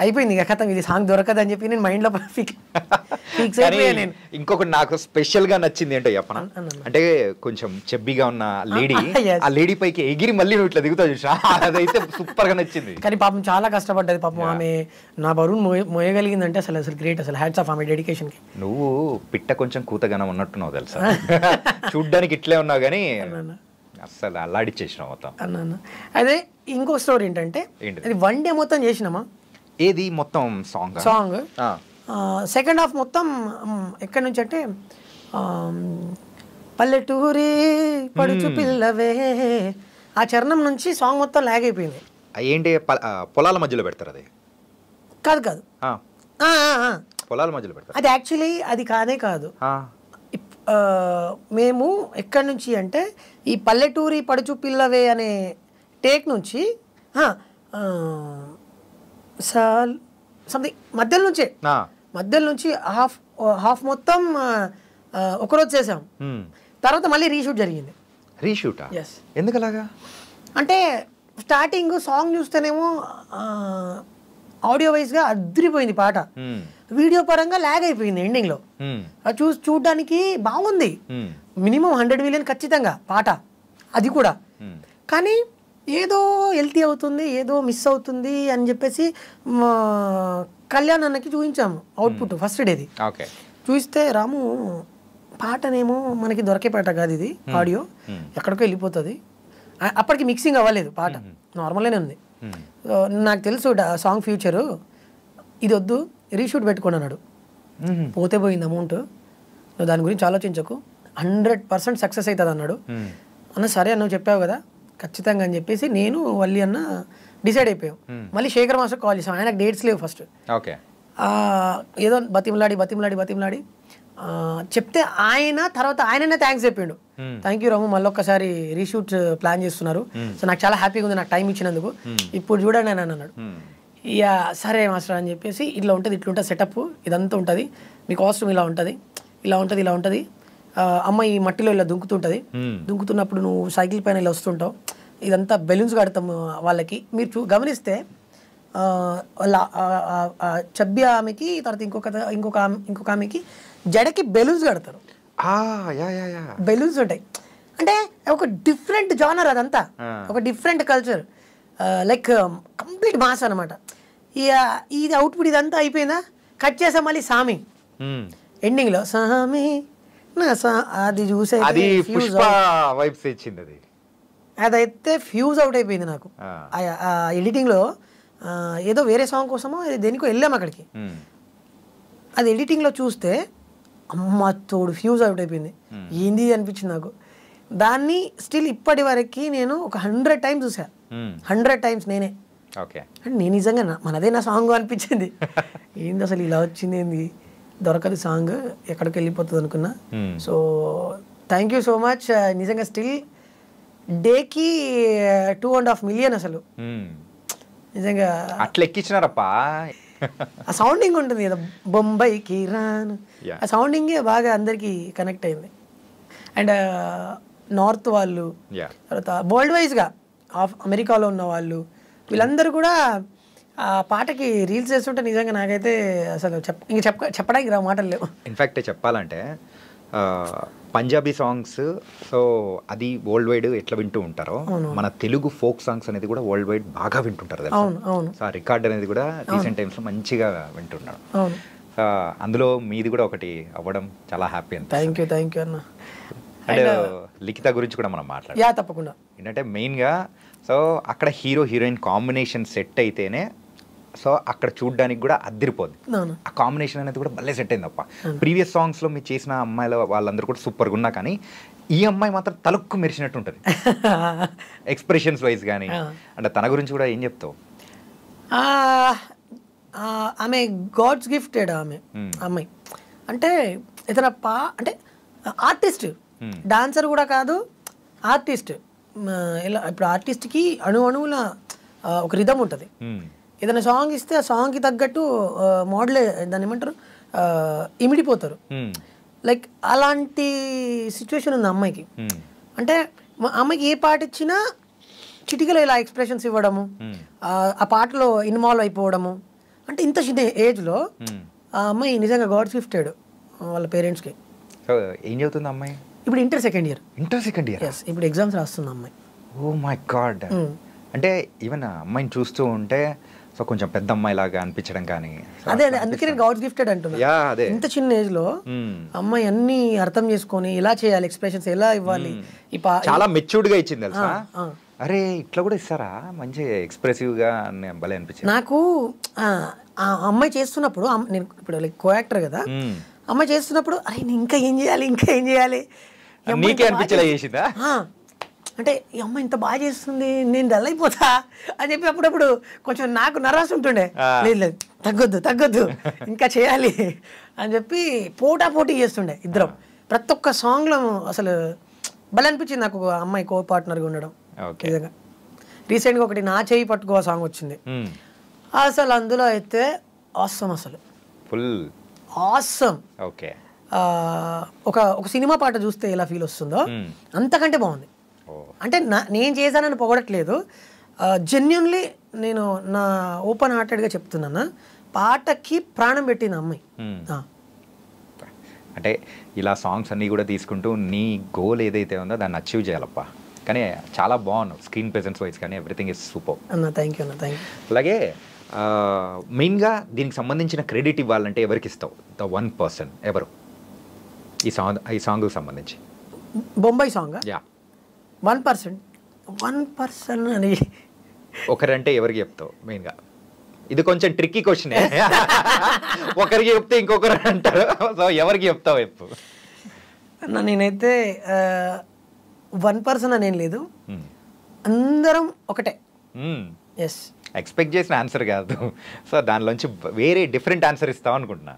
అయిపోయింది ఇక కథం, ఇది సాంగ్ దొరకదు అని చెప్పి నేను మైండ్లో ఫిక్స్ అయిపోయాను. ఇంకొకటి నాకు స్పెషల్ గా నచ్చింది ఏంటో చెప్పనా, అంటే కొంచెం చెబ్బిగా ఉన్న లేడీ, ఆ లేడీ పైకి ఎగిరి మళ్ళీ నువ్వు ఇట్లా దిగుతా చూసా, అదైతే సూపర్ గా నచ్చింది. కానీ పాపం చాలా కష్టపడ్డది పాపం, ఆమె నా బరువు మోయగలిగిందంటే అసలు గ్రేట్, అసలు హ్యాట్స్ ఆఫ్ ఆమె డెడికేషన్ కి. నువ్వు పిట్ట కొంచెం కూతగానం ఉన్నట్టున్నావు తెలుసా, చూడ్డానికి ఇట్లే ఉన్నావు కానీ అసలు అల్లాడిచ్చేసినావు మొత్తం అన్న. అదే ఇంకో స్టోరీ ఏంటంటే అది 1 day మొత్తం చేసినామా. ఏది మొత్తం సాంగ్ సెకండ్ హాఫ్ మొత్తం ఎక్కడి నుంచి అంటే పల్లెటూరి పడుచు పిల్లవే ఆ చరణం నుంచి సాంగ్ మొత్తం లాగ్ అయిపోయింది. ఏంటి పొలాల మధ్యలో పెడతారు? అది కాదు పొలాల మధ్యలో పెడతారు. అది యాక్చువల్లీ అది కాదు. మేము ఎక్కడి నుంచి అంటే ఈ పల్లెటూరి పడుచు పిల్లవే అనే టేక్ నుంచి సంథింగ్ మధ్యలో నుంచి హాఫ్ మొత్తం ఒకరోజు చేసాం. తర్వాత మళ్ళీ రీషూట్ జరిగింది. రీషూట్? ఎస్. ఎందుకు అలాగా? అంటే స్టార్టింగ్ సాంగ్ చూస్తేనేమో ఆడియో వైజ్గా అదిరిపోయింది పాట, వీడియో పరంగా లాగ్ అయిపోయింది ఎండింగ్లో. చూడడానికి బాగుంది, మినిమం 100 million ఖచ్చితంగా పాట అది కూడా. కానీ ఏదో హెల్తీ అవుతుంది, ఏదో మిస్ అవుతుంది అని చెప్పేసి కళ్యాణ్ అన్నకి చూపించాము అవుట్పుట్ ఫస్ట్ డేది. ఓకే. చూస్తే రాము పాటనేమో మనకి దొరికే పాట కాదు ఇది, ఆడియో ఎక్కడికో వెళ్ళిపోతుంది. అప్పటికి మిక్సింగ్ అవ్వలేదు, పాట నార్మల్గానే ఉంది. నాకు తెలుసు సాంగ్ ఫ్యూచరు, ఇది వద్దు రీషూట్ పెట్టుకోండి అన్నాడు. పోతే పోయింది అమౌంట్, నువ్వు దాని గురించి ఆలోచించకు, 100% సక్సెస్ అవుతుంది అన్నాడు. అన్న సరే నువ్వు చెప్పావు కదా ఖచ్చితంగా అని చెప్పేసి నేను వల్లి అన్న డిసైడ్ అయిపోయాం. మళ్ళీ శేఖర్ మాస్టర్ కాల్ చేసాం, ఆయనకు డేట్స్ లేవు ఫస్ట్. ఓకే. ఏదో బతిమలాడి చెప్తే ఆయన తర్వాత ఆయననే థ్యాంక్స్ చెప్పిండు. థ్యాంక్ యూ రాము, మళ్ళీ ఒక్కసారి రీషూట్ ప్లాన్ చేస్తున్నారు, సో నాకు చాలా హ్యాపీగా ఉంది నాకు టైం ఇచ్చినందుకు, ఇప్పుడు చూడండి అని అన్నాడు. ఇక సరే మాస్టర్ అని చెప్పేసి ఇట్లా ఉంటుంది సెటప్, ఇదంతా ఉంటుంది, మీ కాస్ట్యూమ్ ఇలా ఉంటుంది, అమ్మాయి మట్టిలో ఇలా దుంకుతున్నప్పుడు నువ్వు సైకిల్ పైన ఇలా వస్తుంటావు, ఇదంతా బెలూన్స్ కడతాము వాళ్ళకి. మీరు గమనిస్తే వాళ్ళ చబ్బి ఆమెకి తర్వాత ఇంకొక ఆమెకి జడకి బెలూన్స్ కడతారు, బెలూన్స్ ఉంటాయి. అంటే ఒక డిఫరెంట్ జానర్ అదంతా, ఒక different culture, like complete mass అనమాట. ఇక ఇది అవుట్పుట్ ఇదంతా అయిపోయిందా, కట్ చేసాం మళ్ళీ సామి ఎండింగ్లో సామి అది చూసే అదైతే ఫ్యూజ్ అవుట్ అయిపోయింది నాకు. ఎడిటింగ్లో ఏదో వేరే సాంగ్ కోసమో దేనికో వెళ్ళాము అక్కడికి, అది ఎడిటింగ్లో చూస్తే అమ్మ తోడు ఫ్యూజ్ అవుట్ అయిపోయింది. ఏంది అనిపించింది నాకు. దాన్ని స్టిల్ ఇప్పటి వరకు నేను ఒక 100 times చూసా, 100 times నేనే. అంటే నేను నిజంగా మనదే నా సాంగ్ అనిపించింది. ఏంది అసలు ఇలా వచ్చింది, ఏంది దొరకదు సాంగ్, ఎక్కడికి వెళ్ళిపోతుంది అనుకున్నా. So thank you so much. నిజంగా స్టిల్ డేకి 2.5 million అసలు నిజంగా అట్లా ఎక్కించినారప్పా. ఆ సౌండింగ్ ఉంటుంది కదా, బొంబాయికి రాను, ఆ సౌండింగే బాగా అందరికి కనెక్ట్ అయింది. అండ్ నార్త్ వాళ్ళు, తర్వాత వరల్డ్ వైజ్గా అమెరికాలో ఉన్న వాళ్ళు, వీళ్ళందరూ కూడా ఆ పాటకి రీల్స్ చేస్తుంటే నిజంగా నాకైతే అసలు చెప్పడానికి రా మాటలు లేవు. ఇన్ఫ్యాక్ట్ చెప్పాలంటే పంజాబీ సాంగ్స్, సో అది వరల్డ్ వైడ్ ఎట్లా వింటూ ఉంటారో, మన తెలుగు ఫోక్ సాంగ్స్ అనేది కూడా వరల్డ్ వైడ్ బాగా వింటుంటారు. సో ఆ రికార్డ్ అనేది కూడా రీసెంట్ టైమ్స్లో మంచిగా వింటున్నాడు. అందులో మీది కూడా ఒకటి అవ్వడం చాలా హ్యాపీ అండి. థ్యాంక్ యూ అన్న. అండ్ లిఖిత గురించి కూడా మనం మాట్లాడాలి. తప్పకుండా. ఏంటంటే మెయిన్గా సో అక్కడ హీరో హీరోయిన్ కాంబినేషన్ సెట్ అయితేనే సో అక్కడ చూడడానికి కూడా అద్దరిపోద్ది. ఆ కాంబినేషన్ అనేది కూడా భలే సెట్ అయింది అప్ప. ప్రీవియస్ సాంగ్స్లో మీరు చేసిన అమ్మాయిల వాళ్ళందరూ కూడా సూపర్గా ఉన్నా, కానీ ఈ అమ్మాయి మాత్రం తలుక్కు మెరిసినట్టు ఉంటుంది ఎక్స్ప్రెషన్స్ వైజ్ కానీ. అంటే తన గురించి కూడా ఏం చెప్తావు? ఆమె గాడ్స్ గిఫ్టెడ్ అమ్మాయి. అంటే ఇతర అంటే ఆర్టిస్ట్, డాన్సర్ కూడా కాదు, ఆర్టిస్ట్. ఇలా ఇప్పుడు ఆర్టిస్ట్కి అణువుల ఒక రిధం ఉంటుంది. ఏదైనా సాంగ్ ఇస్తే ఆ సాంగ్కి తగ్గట్టు మోడలే దాన్ని ఏమంటారు ఇమిడిపోతారు. లైక్ అలాంటి సిచ్యువేషన్ ఉంది అమ్మాయికి. అంటే అమ్మాయికి ఏ పాట ఇచ్చినా చిటికలో ఇలా ఎక్స్ప్రెషన్స్ ఇవ్వడము, ఆ పాటలో ఇన్వాల్వ్ అయిపోవడము. అంటే ఇంత చిన్న ఏజ్లో ఆ అమ్మాయి నిజంగా గాడ్ గిఫ్టెడ్ వాళ్ళ పేరెంట్స్కి. ఏం చదువుతుంది అమ్మాయి? ఇప్పుడు ఇంటర్ సెకండ్ ఇయర్. ఎస్, ఇప్పుడు ఎగ్జామ్స్ రాస్తుంది అమ్మాయి. Oh my god. అంటే ఈవెన్ అమ్మాయిని చూస్తూ ఉంటే సో కొంచెం పెద్ద అమ్మాయి లాగా అనిపించడం కానీ. అదే అందుకే నేను గాడ్ గిఫ్టెడ్ అంటున్నా. ఇంత చిన్న ఏజ్ లో అమ్మాయి అన్ని అర్థం చేసుకొని ఎలా చేయాలి, ఎక్స్ప్రెషన్స్ ఎలా ఇవ్వాలి, చాలా మెచ్యూర్డ్ గా ఇచ్చింది తెలుసా. అరే ఇట్లా కూడా ఇస్తారా, మంచి ఎక్స్ప్రెసివ్ గా భలే అనిపించింది నాకు. ఆ అమ్మాయి చేస్తున్నప్పుడు, నేను ఇప్పుడు లైక్ కో యాక్టర్ కదా, అమ్మాయి చేస్తున్నప్పుడు అరే ఇంకా ఏం చేయాలి నీకే అనిపించేలా చేసిందా? అంటే ఈ అమ్మాయి ఇంత బాగా చేస్తుంది, నేను డల్ అయిపోతా అని చెప్పి అప్పుడప్పుడు కొంచెం నాకు నర్వస్ ఉంటుండే. లేదు తగ్గొద్దు ఇంకా చేయాలి అని చెప్పి పోటీ చేస్తుండే ఇద్దరం. ప్రతి ఒక్క సాంగ్లో అసలు భలే అనిపించింది నాకు అమ్మాయి కో పార్ట్నర్గా ఉండడం. నిజంగా రీసెంట్గా ఒకటి నా చేయి పట్టుకో సాంగ్ వచ్చింది, అసలు అందులో అయితే ఆసమ్, అసలు ఫుల్ ఆసమ్. ఓకే. ఒక సినిమా పాట చూస్తే ఎలా ఫీల్ వస్తుందో అంతకంటే బాగుంది. అంటే నేను చేశానని పొగడట్లేదు, జెన్యున్లీ నేను నా ఓపెన్ హార్టెడ్గా చెప్తున్నాను, పాటకి ప్రాణం పెట్టింది అమ్మాయి. అంటే ఇలా సాంగ్స్ అన్నీ కూడా తీసుకుంటూ నీ గోల్ ఏదైతే ఉందో దాన్ని అచీవ్ చేయాలప్ప. కానీ చాలా బాగున్నావు, స్క్రీన్ ప్రెజెన్స్ వైజ్ కానీ ఎవ్రీథింగ్ ఇస్ సూపర్. అన్న థ్యాంక్ యూ అన్న, థ్యాంక్ యూ. అలాగే మెయిన్గా దీనికి సంబంధించిన క్రెడిట్ ఇవ్వాలంటే ఎవరికి ఇస్తావు? ద 1 ఎవరు ఈ సాంగ్కి సంబంధించి? బొంబాయి సాంగ్ యా 1% అని ఒకరంటే ఎవరికి చెప్తావు మెయిన్గా? ఇది కొంచెం ట్రిక్కీ క్వశ్చన్. ఒకరికి చెప్తే ఇంకొకరు అంటారు, సో ఎవరికి చెప్తావు చెప్పు. అన్న నేనైతే 1% అనేం లేదు, అందరం ఒకటే. ఎస్, ఎక్స్పెక్ట్ చేసిన ఆన్సర్ కాదు, సో దానిలోంచి వేరే డిఫరెంట్ ఆన్సర్ ఇస్తావు అనుకుంటున్నా.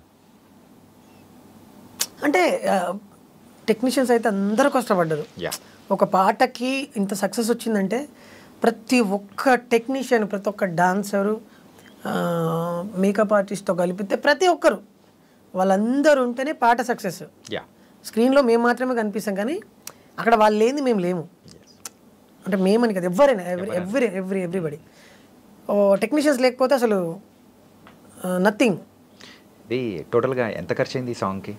అంటే టెక్నీషియన్స్ అయితే అందరూ కష్టపడ్డారు. యా ఒక పాటకి ఇంత సక్సెస్ వచ్చిందంటే ప్రతి ఒక్క టెక్నీషియన్, ప్రతి ఒక్క డాన్సరు, మేకప్ ఆర్టిస్ట్తో కలిపితే ప్రతి ఒక్కరు వాళ్ళందరూ ఉంటేనే పాట సక్సెస్. యా స్క్రీన్లో మేము మాత్రమే కనిపిస్తాం కానీ అక్కడ వాళ్ళు లేని మేము లేము. అంటే మేమని కదా, ఎవరైనా ఎవ్రీబడి. టెక్నీషియన్స్ లేకపోతే అసలు నథింగ్. ఇది టోటల్గా ఎంత ఖర్చు అయింది ఈ సాంగ్కి?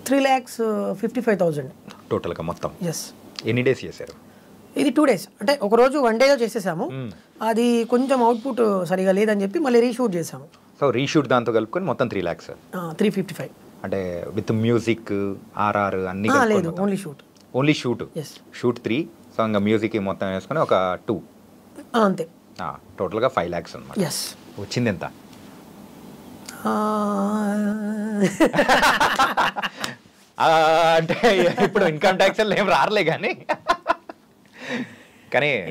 3,55,000 టోటల్గా మొత్తం. ఎస్. ఎన్ని డేస్ చేశారు? ఇది 2 days, అంటే ఒకరోజు 1 day చేసేసాము. అది కొంచెం అవుట్పుట్ సరిగా లేదని చెప్పి మళ్ళీ రీషూట్ చేసాము. సో రీషూట్ దాంతో కలుపుకొని మొత్తం 3 lakhs. 355. అంటే విత్ మ్యూజిక్ ఆర్ఆర్ అన్ని లేదు, only shoot. Only shoot. Yes. Shoot 3, so ఇంకా మ్యూజిక్ మొత్తం వేసుకొని ఒక 2. అంతే. టోటల్గా 5 lakhs అనమాట. ఎస్. వచ్చింది ఎంత? అంటే ఇప్పుడు ఇన్కమ్ ట్యాక్స్ ఏం రారలే కానీ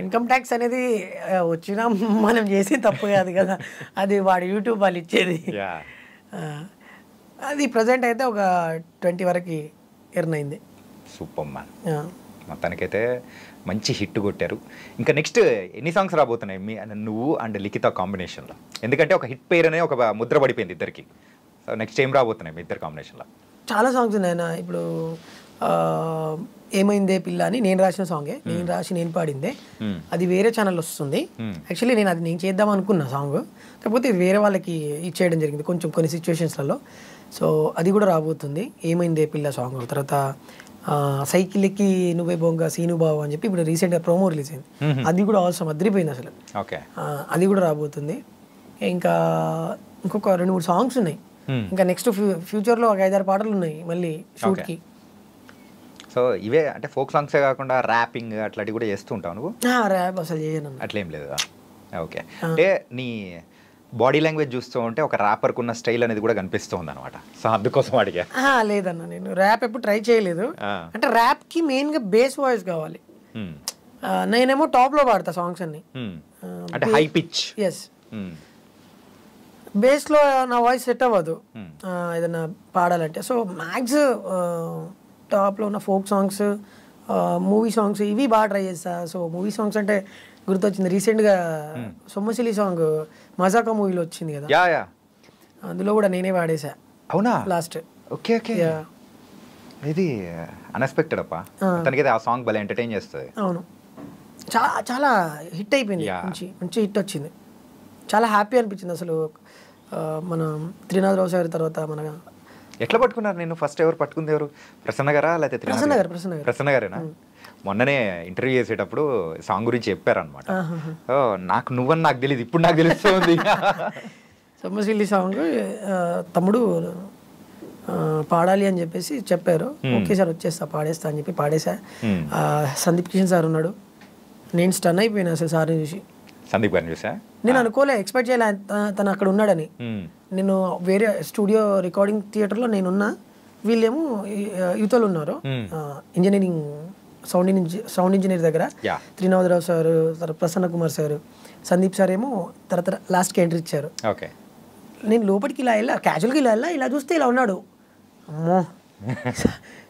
ఇన్కమ్ ట్యాక్స్ అనేది వచ్చినా మనం చేసి తప్పు కాదు కదా, అది వాడు యూట్యూబ్ వాళ్ళు ఇచ్చేది. అది ప్రజెంట్ అయితే ఒక 20 వరకు ఎర్న్ అయింది. Super man. మొత్తానికైతే మంచి హిట్ కొట్టారు. ఇంకా నెక్స్ట్ ఎన్ని సాంగ్స్ రాబోతున్నాయి నువ్వు అండ్ లిఖిత కాంబినేషన్లో? ఎందుకంటే ఒక హిట్ పేరు అనే ఒక ముద్ర పడిపోయింది ఇద్దరికి. సో నెక్స్ట్ ఏం రాబోతున్నాయి మీ ఇద్దరు కాంబినేషన్లో? చాలా సాంగ్స్ ఉన్నాయి అన్న. ఇప్పుడు ఏమైందే పిల్ల అని నేను రాసిన సాంగే, నేను రాసి నేను పాడిందే. అది వేరే ఛానల్ వస్తుంది. యాక్చువల్లీ నేను చేద్దాం అనుకున్నా సాంగ్, కాకపోతే ఇది వేరే వాళ్ళకి ఇచ్చేయడం జరిగింది కొంచెం కొన్ని సిచ్యువేషన్స్లలో. సో అది కూడా రాబోతుంది, ఏమైందే పిల్ల సాంగ్. తర్వాత సైకిల్కి నువ్వే బొంగ సీను బావు అని చెప్పి ఇప్పుడు రీసెంట్గా ప్రోమో రిలీజ్ అయింది. అది కూడా అవసరం అదిరిపోయింది అసలు. అది కూడా రాబోతుంది. ఇంకా ఇంకొక 2-3 సాంగ్స్ ఉన్నాయి. ఇంకా నెక్స్ట్ ఫ్యూచర్లో ఒక 5-6 పాటలు ఉన్నాయి మళ్ళీ షూట్కి. సో ఇవే అంటే ఫోక్ సాంగ్సే కాకుండా ర్యాపింగ్ అట్లాంటివి కూడా చేస్తూ ఉంటావు నువ్వు? ర్యాప్ అసలు చేయను. అట్లేం లేదు. ఓకే. అంటే నీ బాడీ లాంగ్వేజ్ చూస్తూ ఉంటే ఒక ర్యాపర్కు ఉన్న స్టైల్ అనేది కూడా కనిపిస్తూ ఉంది అనమాట. సో అందుకోసం అడిగా. లేదన్న, నేను ర్యాప్ ఎప్పుడు ట్రై చేయలేదు. అంటే ర్యాప్కి మెయిన్గా బేస్ వాయిస్ కావాలి. నేనేమో టాప్లో పాడతా సాంగ్స్ అన్ని, అంటే హై పిచ్. ఎస్. బేస్లో నా వాయిస్ సెట్ అవ్వదు ఏదైనా పాడాలంటే. సో మ్యాక్స్ టాప్లో ఉన్న ఫోక్ సాంగ్స్, మూవీ సాంగ్స్ ఇవి బాగా ట్రై చేస్తా. సో మూవీ సాంగ్స్ అంటే గుర్తొచ్చింది, రీసెంట్గా సొమ్మసిలి సాంగ్ మజాకా మూవీలో వచ్చింది కదా, అందులో కూడా నేనే పాడేసా. అవునా? లాస్ట్. Okay okay. ఇది అన్ఎక్స్పెక్టెడ్ అప్ప. తనకైతే ఆ సాంగ్ భలే ఎంటర్టైన్ చేస్తుంది. అవును, చాలా చాలా హిట్ అయిపోయింది. మంచి హిట్ వచ్చింది. చాలా హ్యాపీ అనిపించింది అసలు. మన త్రినాథరావు సార్ తర్వాత మన ఎట్లా పట్టుకున్నారు నేను? ఫస్ట్ ఎవరు పట్టుకుంది? ఎవరు? ప్రసన్న గారా లేకపోతే ప్రసన్న గారేనా? మొన్ననే ఇంటర్వ్యూ చేసేటప్పుడు సాంగ్ గురించి చెప్పారనమాట. నాకు నువ్వని నాకు తెలియదు, ఇప్పుడు నాకు తెలుస్తుంది. సొమ్మసిల్లి సాంగ్ తమ్ముడు పాడాలి అని చెప్పేసి చెప్పారు. ఓకే సార్ వచ్చేస్తా, పాడేస్తా అని చెప్పి పాడేసా. సందీప్ కిషన్ సార్ ఉన్నాడు, నేను స్టన్ అయిపోయినా అసలు సార్ని చూసి. సందీప్ గారిని చూసా? నేను అనుకోలే, ఎక్స్పెక్ట్ చేయలే తను అక్కడ ఉన్నాడని. నేను వేరే స్టూడియో రికార్డింగ్ థియేటర్లో నేనున్నా, వీళ్ళేమో యువతలు ఉన్నారు ఇంజనీరింగ్ సౌండ్ ఇంజనీర్ దగ్గర. త్రినాథరావు సార్, తర్వాత ప్రసన్న కుమార్ సార్, సందీప్ సార్ ఏమో తర్వాత లాస్ట్కి ఎంట్రీ ఇచ్చారు. నేను లోపలికి ఇలా వెళ్ళా, క్యాజువల్గా ఇలా చూస్తే ఇలా ఉన్నాడు. అమ్మో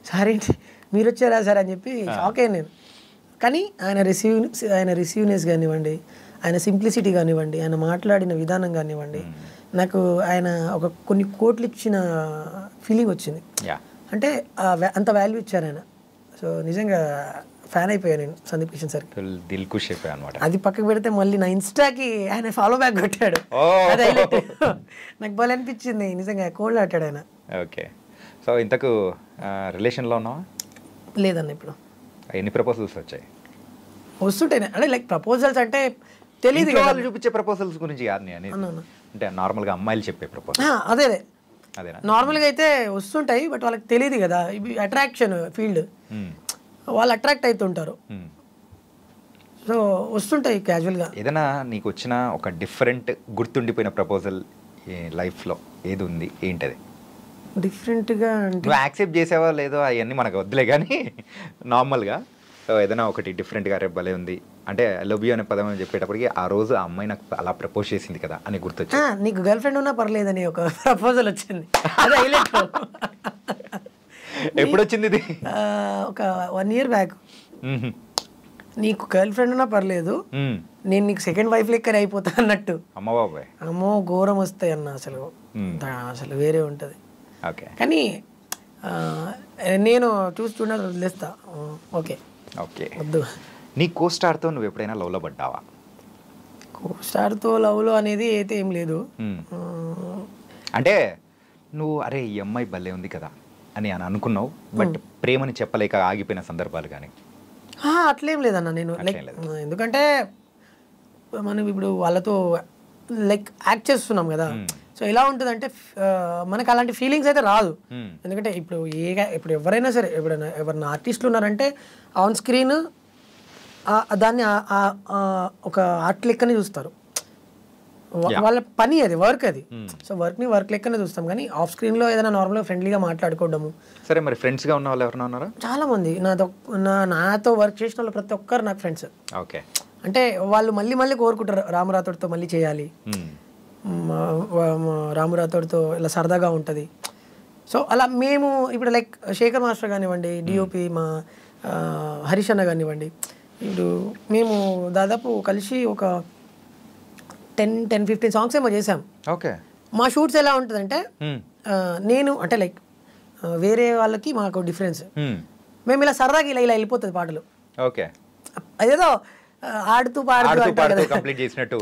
సార్ ఏంటి మీరు వచ్చారా సార్ అని చెప్పి షాక్ అయ్యాను నేను. కానీ ఆయన రిసీవ్నెస్ కానివ్వండి, ఆయన సింప్లిసిటీ కానివ్వండి, ఆయన మాట్లాడిన విధానం కానివ్వండి, నాకు ఆయన ఒక కొన్ని కోట్లు ఇచ్చిన ఫీలింగ్ వచ్చింది. అంటే అంత వాల్యూ ఇచ్చారు ఆయన. సో నిజంగా ఫ్యాన్ అయిపోయాను నేను సందీప్ కిషన్ సార్. దిల్ ఖుష్ అయిపోయా అనమాట. అది పక్కకు పెడితే మళ్ళీ నా ఇన్స్టాకి ఆయన ఫాలో బ్యాక్ కొట్టాడు. నాకు బాగా అనిపించింది నిజంగా, కోల్డ్ ఆటాడు ఆయన. ఓకే. సో ఇంతకు రిలేషన్లో ఉన్నావా? లేదన్న ఇప్పుడు. ఎన్ని ప్రపోజల్స్ వచ్చాయి? వస్తుంటాయి అంటే లైక్ ప్రపోజల్స్ అంటే తెలియదు ఇంట్లో కదా. వాళ్ళు చూపించే ప్రపోజల్స్ గురించి కాదు నేను అనేది. అంటే నార్మల్గా అమ్మాయిలు చెప్పే ప్రపోజల్. అదే అదే అదేనా? నార్మల్గా అయితే వస్తుంటాయి, బట్ వాళ్ళకి తెలియదు కదా, ఇవి అట్రాక్షన్ ఫీల్డ్, వాళ్ళు అట్రాక్ట్ అవుతుంటారు. సో వస్తుంటాయి క్యాజువల్గా. ఏదైనా నీకు వచ్చిన ఒక డిఫరెంట్ గుర్తుండిపోయిన ప్రపోజల్ లైఫ్లో ఏది ఉంది, ఏంటది? డిఫరెంట్గా అంటే నువ్వు యాక్సెప్ట్ చేసావా లేదో అవన్నీ మనకు వద్దులే కానీ నార్మల్గా సో ఏదైనా ఒకటి డిఫరెంట్గా రేపు భలే ఉంది అంటే లవ్ యూ అనే పదం అని చెప్పేటప్పటికి ఆ రోజు ఆ అమ్మాయి నాకు అలా ప్రపోజ్ చేసింది కదా అని గుర్తొచ్చి. నీకు గర్ల్ ఫ్రెండ్ ఉన్నా పర్లేదని ఒక ప్రపోజల్ వచ్చింది. అదే హైలైట్. ఎప్పుడు వచ్చింది ఇది? ఒక 1 year బ్యాక్. నీకు గర్ల్ ఫ్రెండ్ ఉన్నా పర్లేదు, నేను నీకు సెకండ్ వైఫ్ లెక్కనే అయిపోతా అన్నట్టు. అమ్మ బాబాయ్ అమ్మో ఘోరం వస్తాయి అన్న, అసలు అసలు వేరే ఉంటుంది. ఓకే కానీ నేను చూసి చూడాలి వదిలేస్తా. ఓకే ఓకే వద్దు. నీ కోస్టార్తో నువ్వు ఎప్పుడైనా లవ్లో పడ్డావా? కోస్టార్తో లవ్లో అనేది అయితే ఏం లేదు. అంటే నువ్వు అరే ఈ అమ్మాయి భలే ఉంది కదా అని అనుకున్నావు, బట్ ప్రేమని చెప్పలేక ఆగిపోయిన సందర్భాలు కానీ? అట్లేం లేదన్న. నేను లైక్ ఎందుకంటే మనం ఇప్పుడు వాళ్ళతో లైక్ యాక్ట్ చేస్తున్నాం కదా, సో ఎలా ఉంటుందంటే మనకు అలాంటి ఫీలింగ్స్ అయితే రాదు. ఎందుకంటే ఇప్పుడు ఎవరైనా సరే ఎవరైనా ఆర్టిస్టులు ఉన్నారంటే ఆన్ స్క్రీన్ దాన్ని ఒక ఆర్ట్ లెక్కనే చూస్తారు. వాళ్ళ పని అది, వర్క్ అది. సో వర్క్ని వర్క్ లెక్కనే చూస్తాం, కానీ ఆఫ్ స్క్రీన్లో ఏదైనా నార్మల్గా ఫ్రెండ్లీగా మాట్లాడుకోవడము. సరే, మరి ఫ్రెండ్స్గా ఉన్న వాళ్ళు ఎవరైనా ఉన్నారా? చాలా మంది నాతో వర్క్ చేసిన వాళ్ళు ప్రతి ఒక్కరు నాకు ఫ్రెండ్స్. ఓకే. అంటే వాళ్ళు మళ్ళీ మళ్ళీ కోరుకుంటారు రాము రాథోడ్తో మళ్ళీ చేయాలి, రాము రాథోడ్తో ఇలా సరదాగా ఉంటుంది. సో అలా మేము ఇప్పుడు లైక్ శేఖర్ మాస్టర్ కానివ్వండి, డిఓపి మా హరీష్ అన్న కానివ్వండి, ఇప్పుడు మేము దాదాపు కలిసి ఒక 10-15 సాంగ్స్ ఏమో చేసాం. ఓకే. మా షూట్స్ ఎలా ఉంటుందంటే నేను అంటే లైక్ వేరే వాళ్ళకి మాకు డిఫరెన్స్, మేము ఇలా సరదాగా ఇలా ఇలా వెళ్ళిపోతుంది పాటలు. ఓకే. అదేదో ఆడుతూ పాడుతూ కంప్లీట్ చేసినట్టు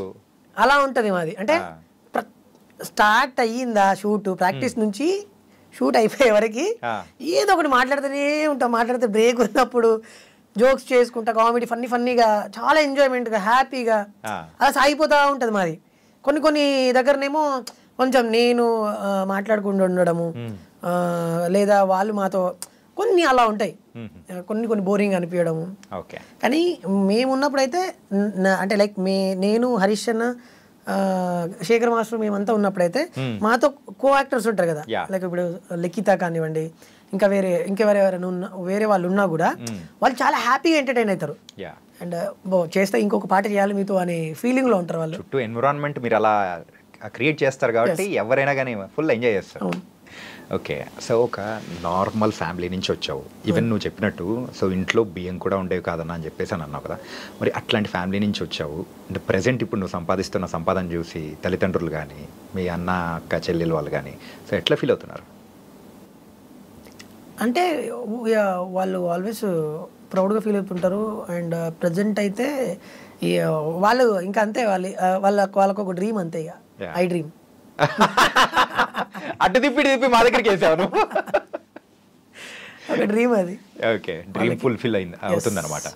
అలా ఉంటుంది మాది. అంటే స్టార్ట్ అయ్యిందా షూట్, ప్రాక్టీస్ నుంచి షూట్ అయిపోయే వరకు ఏదో ఒకటి మాట్లాడుతూనే ఉంటాం. మాట్లాడితే బ్రేక్ ఉన్నప్పుడు జోక్స్ చేసుకుంటా, కామెడీ ఫన్నీగా చాలా ఎంజాయ్మెంట్గా హ్యాపీగా అలా సాగిపోతూ ఉంటుంది మాది. కొన్ని దగ్గరనేమో కొంచెం నేను మాట్లాడకుండా ఉండడము, లేదా వాళ్ళు మాతో కొన్ని అలా ఉంటాయి, కొన్ని బోరింగ్ అనిపించడము. కానీ మేము ఉన్నప్పుడైతే అంటే లైక్ నేను హరీష్ అన్న శేఖర్ మాస్టర్ మేమంతా ఉన్నప్పుడైతే మాతో కో యాక్టర్స్ ఉంటారు కదా, లైక్ ఇప్పుడు లిఖిత కానివ్వండి, ఇంకా వేరే వాళ్ళు ఉన్నా కూడా వాళ్ళు చాలా హ్యాపీగా ఎంటర్టైన్ అవుతారు. అండ్ చేస్తే ఇంకొక పాట చేయాలి మీతో అనే ఫీలింగ్లో ఉంటారు వాళ్ళు. చుట్టూ ఎన్విరాన్మెంట్ మీరు అలా క్రియేట్ చేస్తారు కాబట్టి ఎవరైనా కానీ ఫుల్ ఎంజాయ్ చేస్తారు. ఓకే. సో ఒక నార్మల్ ఫ్యామిలీ నుంచి వచ్చావు, ఈవెన్ నువ్వు చెప్పినట్టు సో ఇంట్లో బియ్యం కూడా ఉండేవి కాదన్నా అని చెప్పేసి అని అన్నావు కదా, మరి అట్లాంటి ఫ్యామిలీ నుంచి వచ్చావు అంటే ప్రజెంట్ ఇప్పుడు నువ్వు సంపాదిస్తున్న సంపాదన చూసి తల్లిదండ్రులు కానీ మీ అన్న అక్క చెల్లెలు వాళ్ళు కానీ సో ఎట్లా ఫీల్ అవుతున్నారు? అంటే వాళ్ళు ఆల్వేస్ ప్రౌడ్గా ఫీల్ అవుతుంటారు. అండ్ ప్రజెంట్ అయితే వాళ్ళు ఇంకా అంతే, వాళ్ళకు ఒక డ్రీమ్ అంతే, ఇక ఐ డ్రీమ్. అటు తిప్పి మా దగ్గరికి వేసావు, ఒక డ్రీమ్ అది. ఓకే. డ్రీమ్ ఫుల్ఫిల్ అవుతుంది అనమాట.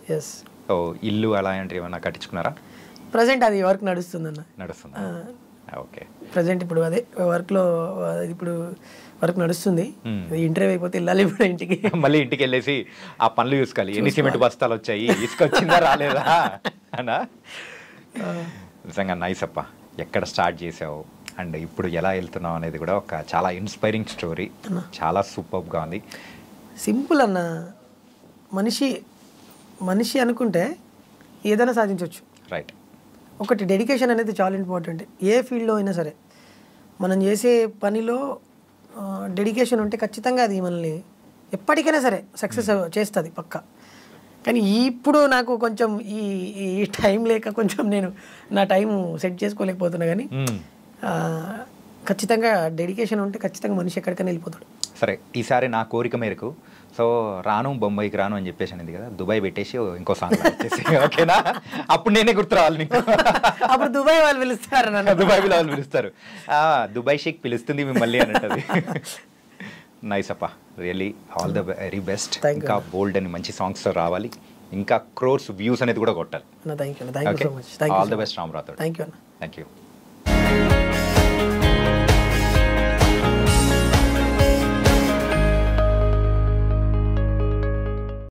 ఓ ఇల్లు అలాంటివి ఏమన్నా కట్టించుకున్నారా? ప్రజెంట్ అది వర్క్ నడుస్తుందన్న. నడుస్తుందా? ఓకే. ప్రజెంట్ ఇప్పుడు అదే వర్క్లో ఇప్పుడు వర్క్ నడుస్తుంది. ఇంటర్వ్యూ అయిపోతే వెళ్ళాలి ఇప్పుడు ఇంటికి. మళ్ళీ ఇంటికి వెళ్ళేసి ఆ పనులు చూసుకోవాలి, ఎన్ని సిమెంట్ బస్తాలు వచ్చాయి, ఇసుకొచ్చిందా రాలేదా అనా. నిజంగా నైస్ అప్ప. ఎక్కడ స్టార్ట్ చేసావు అండ్ ఇప్పుడు ఎలా వెళ్తున్నావు అనేది కూడా ఒక చాలా ఇన్స్పైరింగ్ స్టోరీ, చాలా సూపర్గా ఉంది. సింపుల్ అన్న, మనిషి అనుకుంటే ఏదైనా సాధించవచ్చు. రైట్. ఒకటి డెడికేషన్ అనేది చాలా ఇంపార్టెంట్. ఏ ఫీల్డ్లో అయినా సరే మనం చేసే పనిలో డెడికేషన్ ఉంటే ఖచ్చితంగా అది మనల్ని ఎప్పటికైనా సరే సక్సెస్ చేస్తుంది పక్కా. కానీ ఇప్పుడు నాకు కొంచెం ఈ టైం లేక కొంచెం నేను నా టైం సెట్ చేసుకోలేకపోతున్నా, కానీ ఖచ్చితంగా డెడికేషన్ ఉంటే ఖచ్చితంగా మనిషి ఎక్కడికైనా వెళ్ళిపోతాడు. సరే, ఈసారి నా కోరిక మేరకు సో రాను బొంబాయికి రాను అని చెప్పేసి అనేది కదా, దుబాయ్ పెట్టేసి ఇంకో సాంగ్ వచ్చేసి ఓకేనా, అప్పుడు నేనే గుర్తు రావాలి నీకు. అప్పుడు దుబాయ్ వాళ్ళు పిలుస్తారు నన్ను, దుబాయ్ వాళ్ళు పిలుస్తారు, దుబాయ్ షేక్ పిలుస్తుంది మిమ్మల్ని అని అంటది. నైస్ అప్ప. Really all the very best. Thank you. ఇంకా బోల్డ్ అని మంచి సాంగ్స్ రావాలి, ఇంకా క్రోర్స్ వ్యూస్ అనేది కూడా కొట్టాలి. Thank you so much. All the best Ram Rathod. Thank you అన్న. Thank you.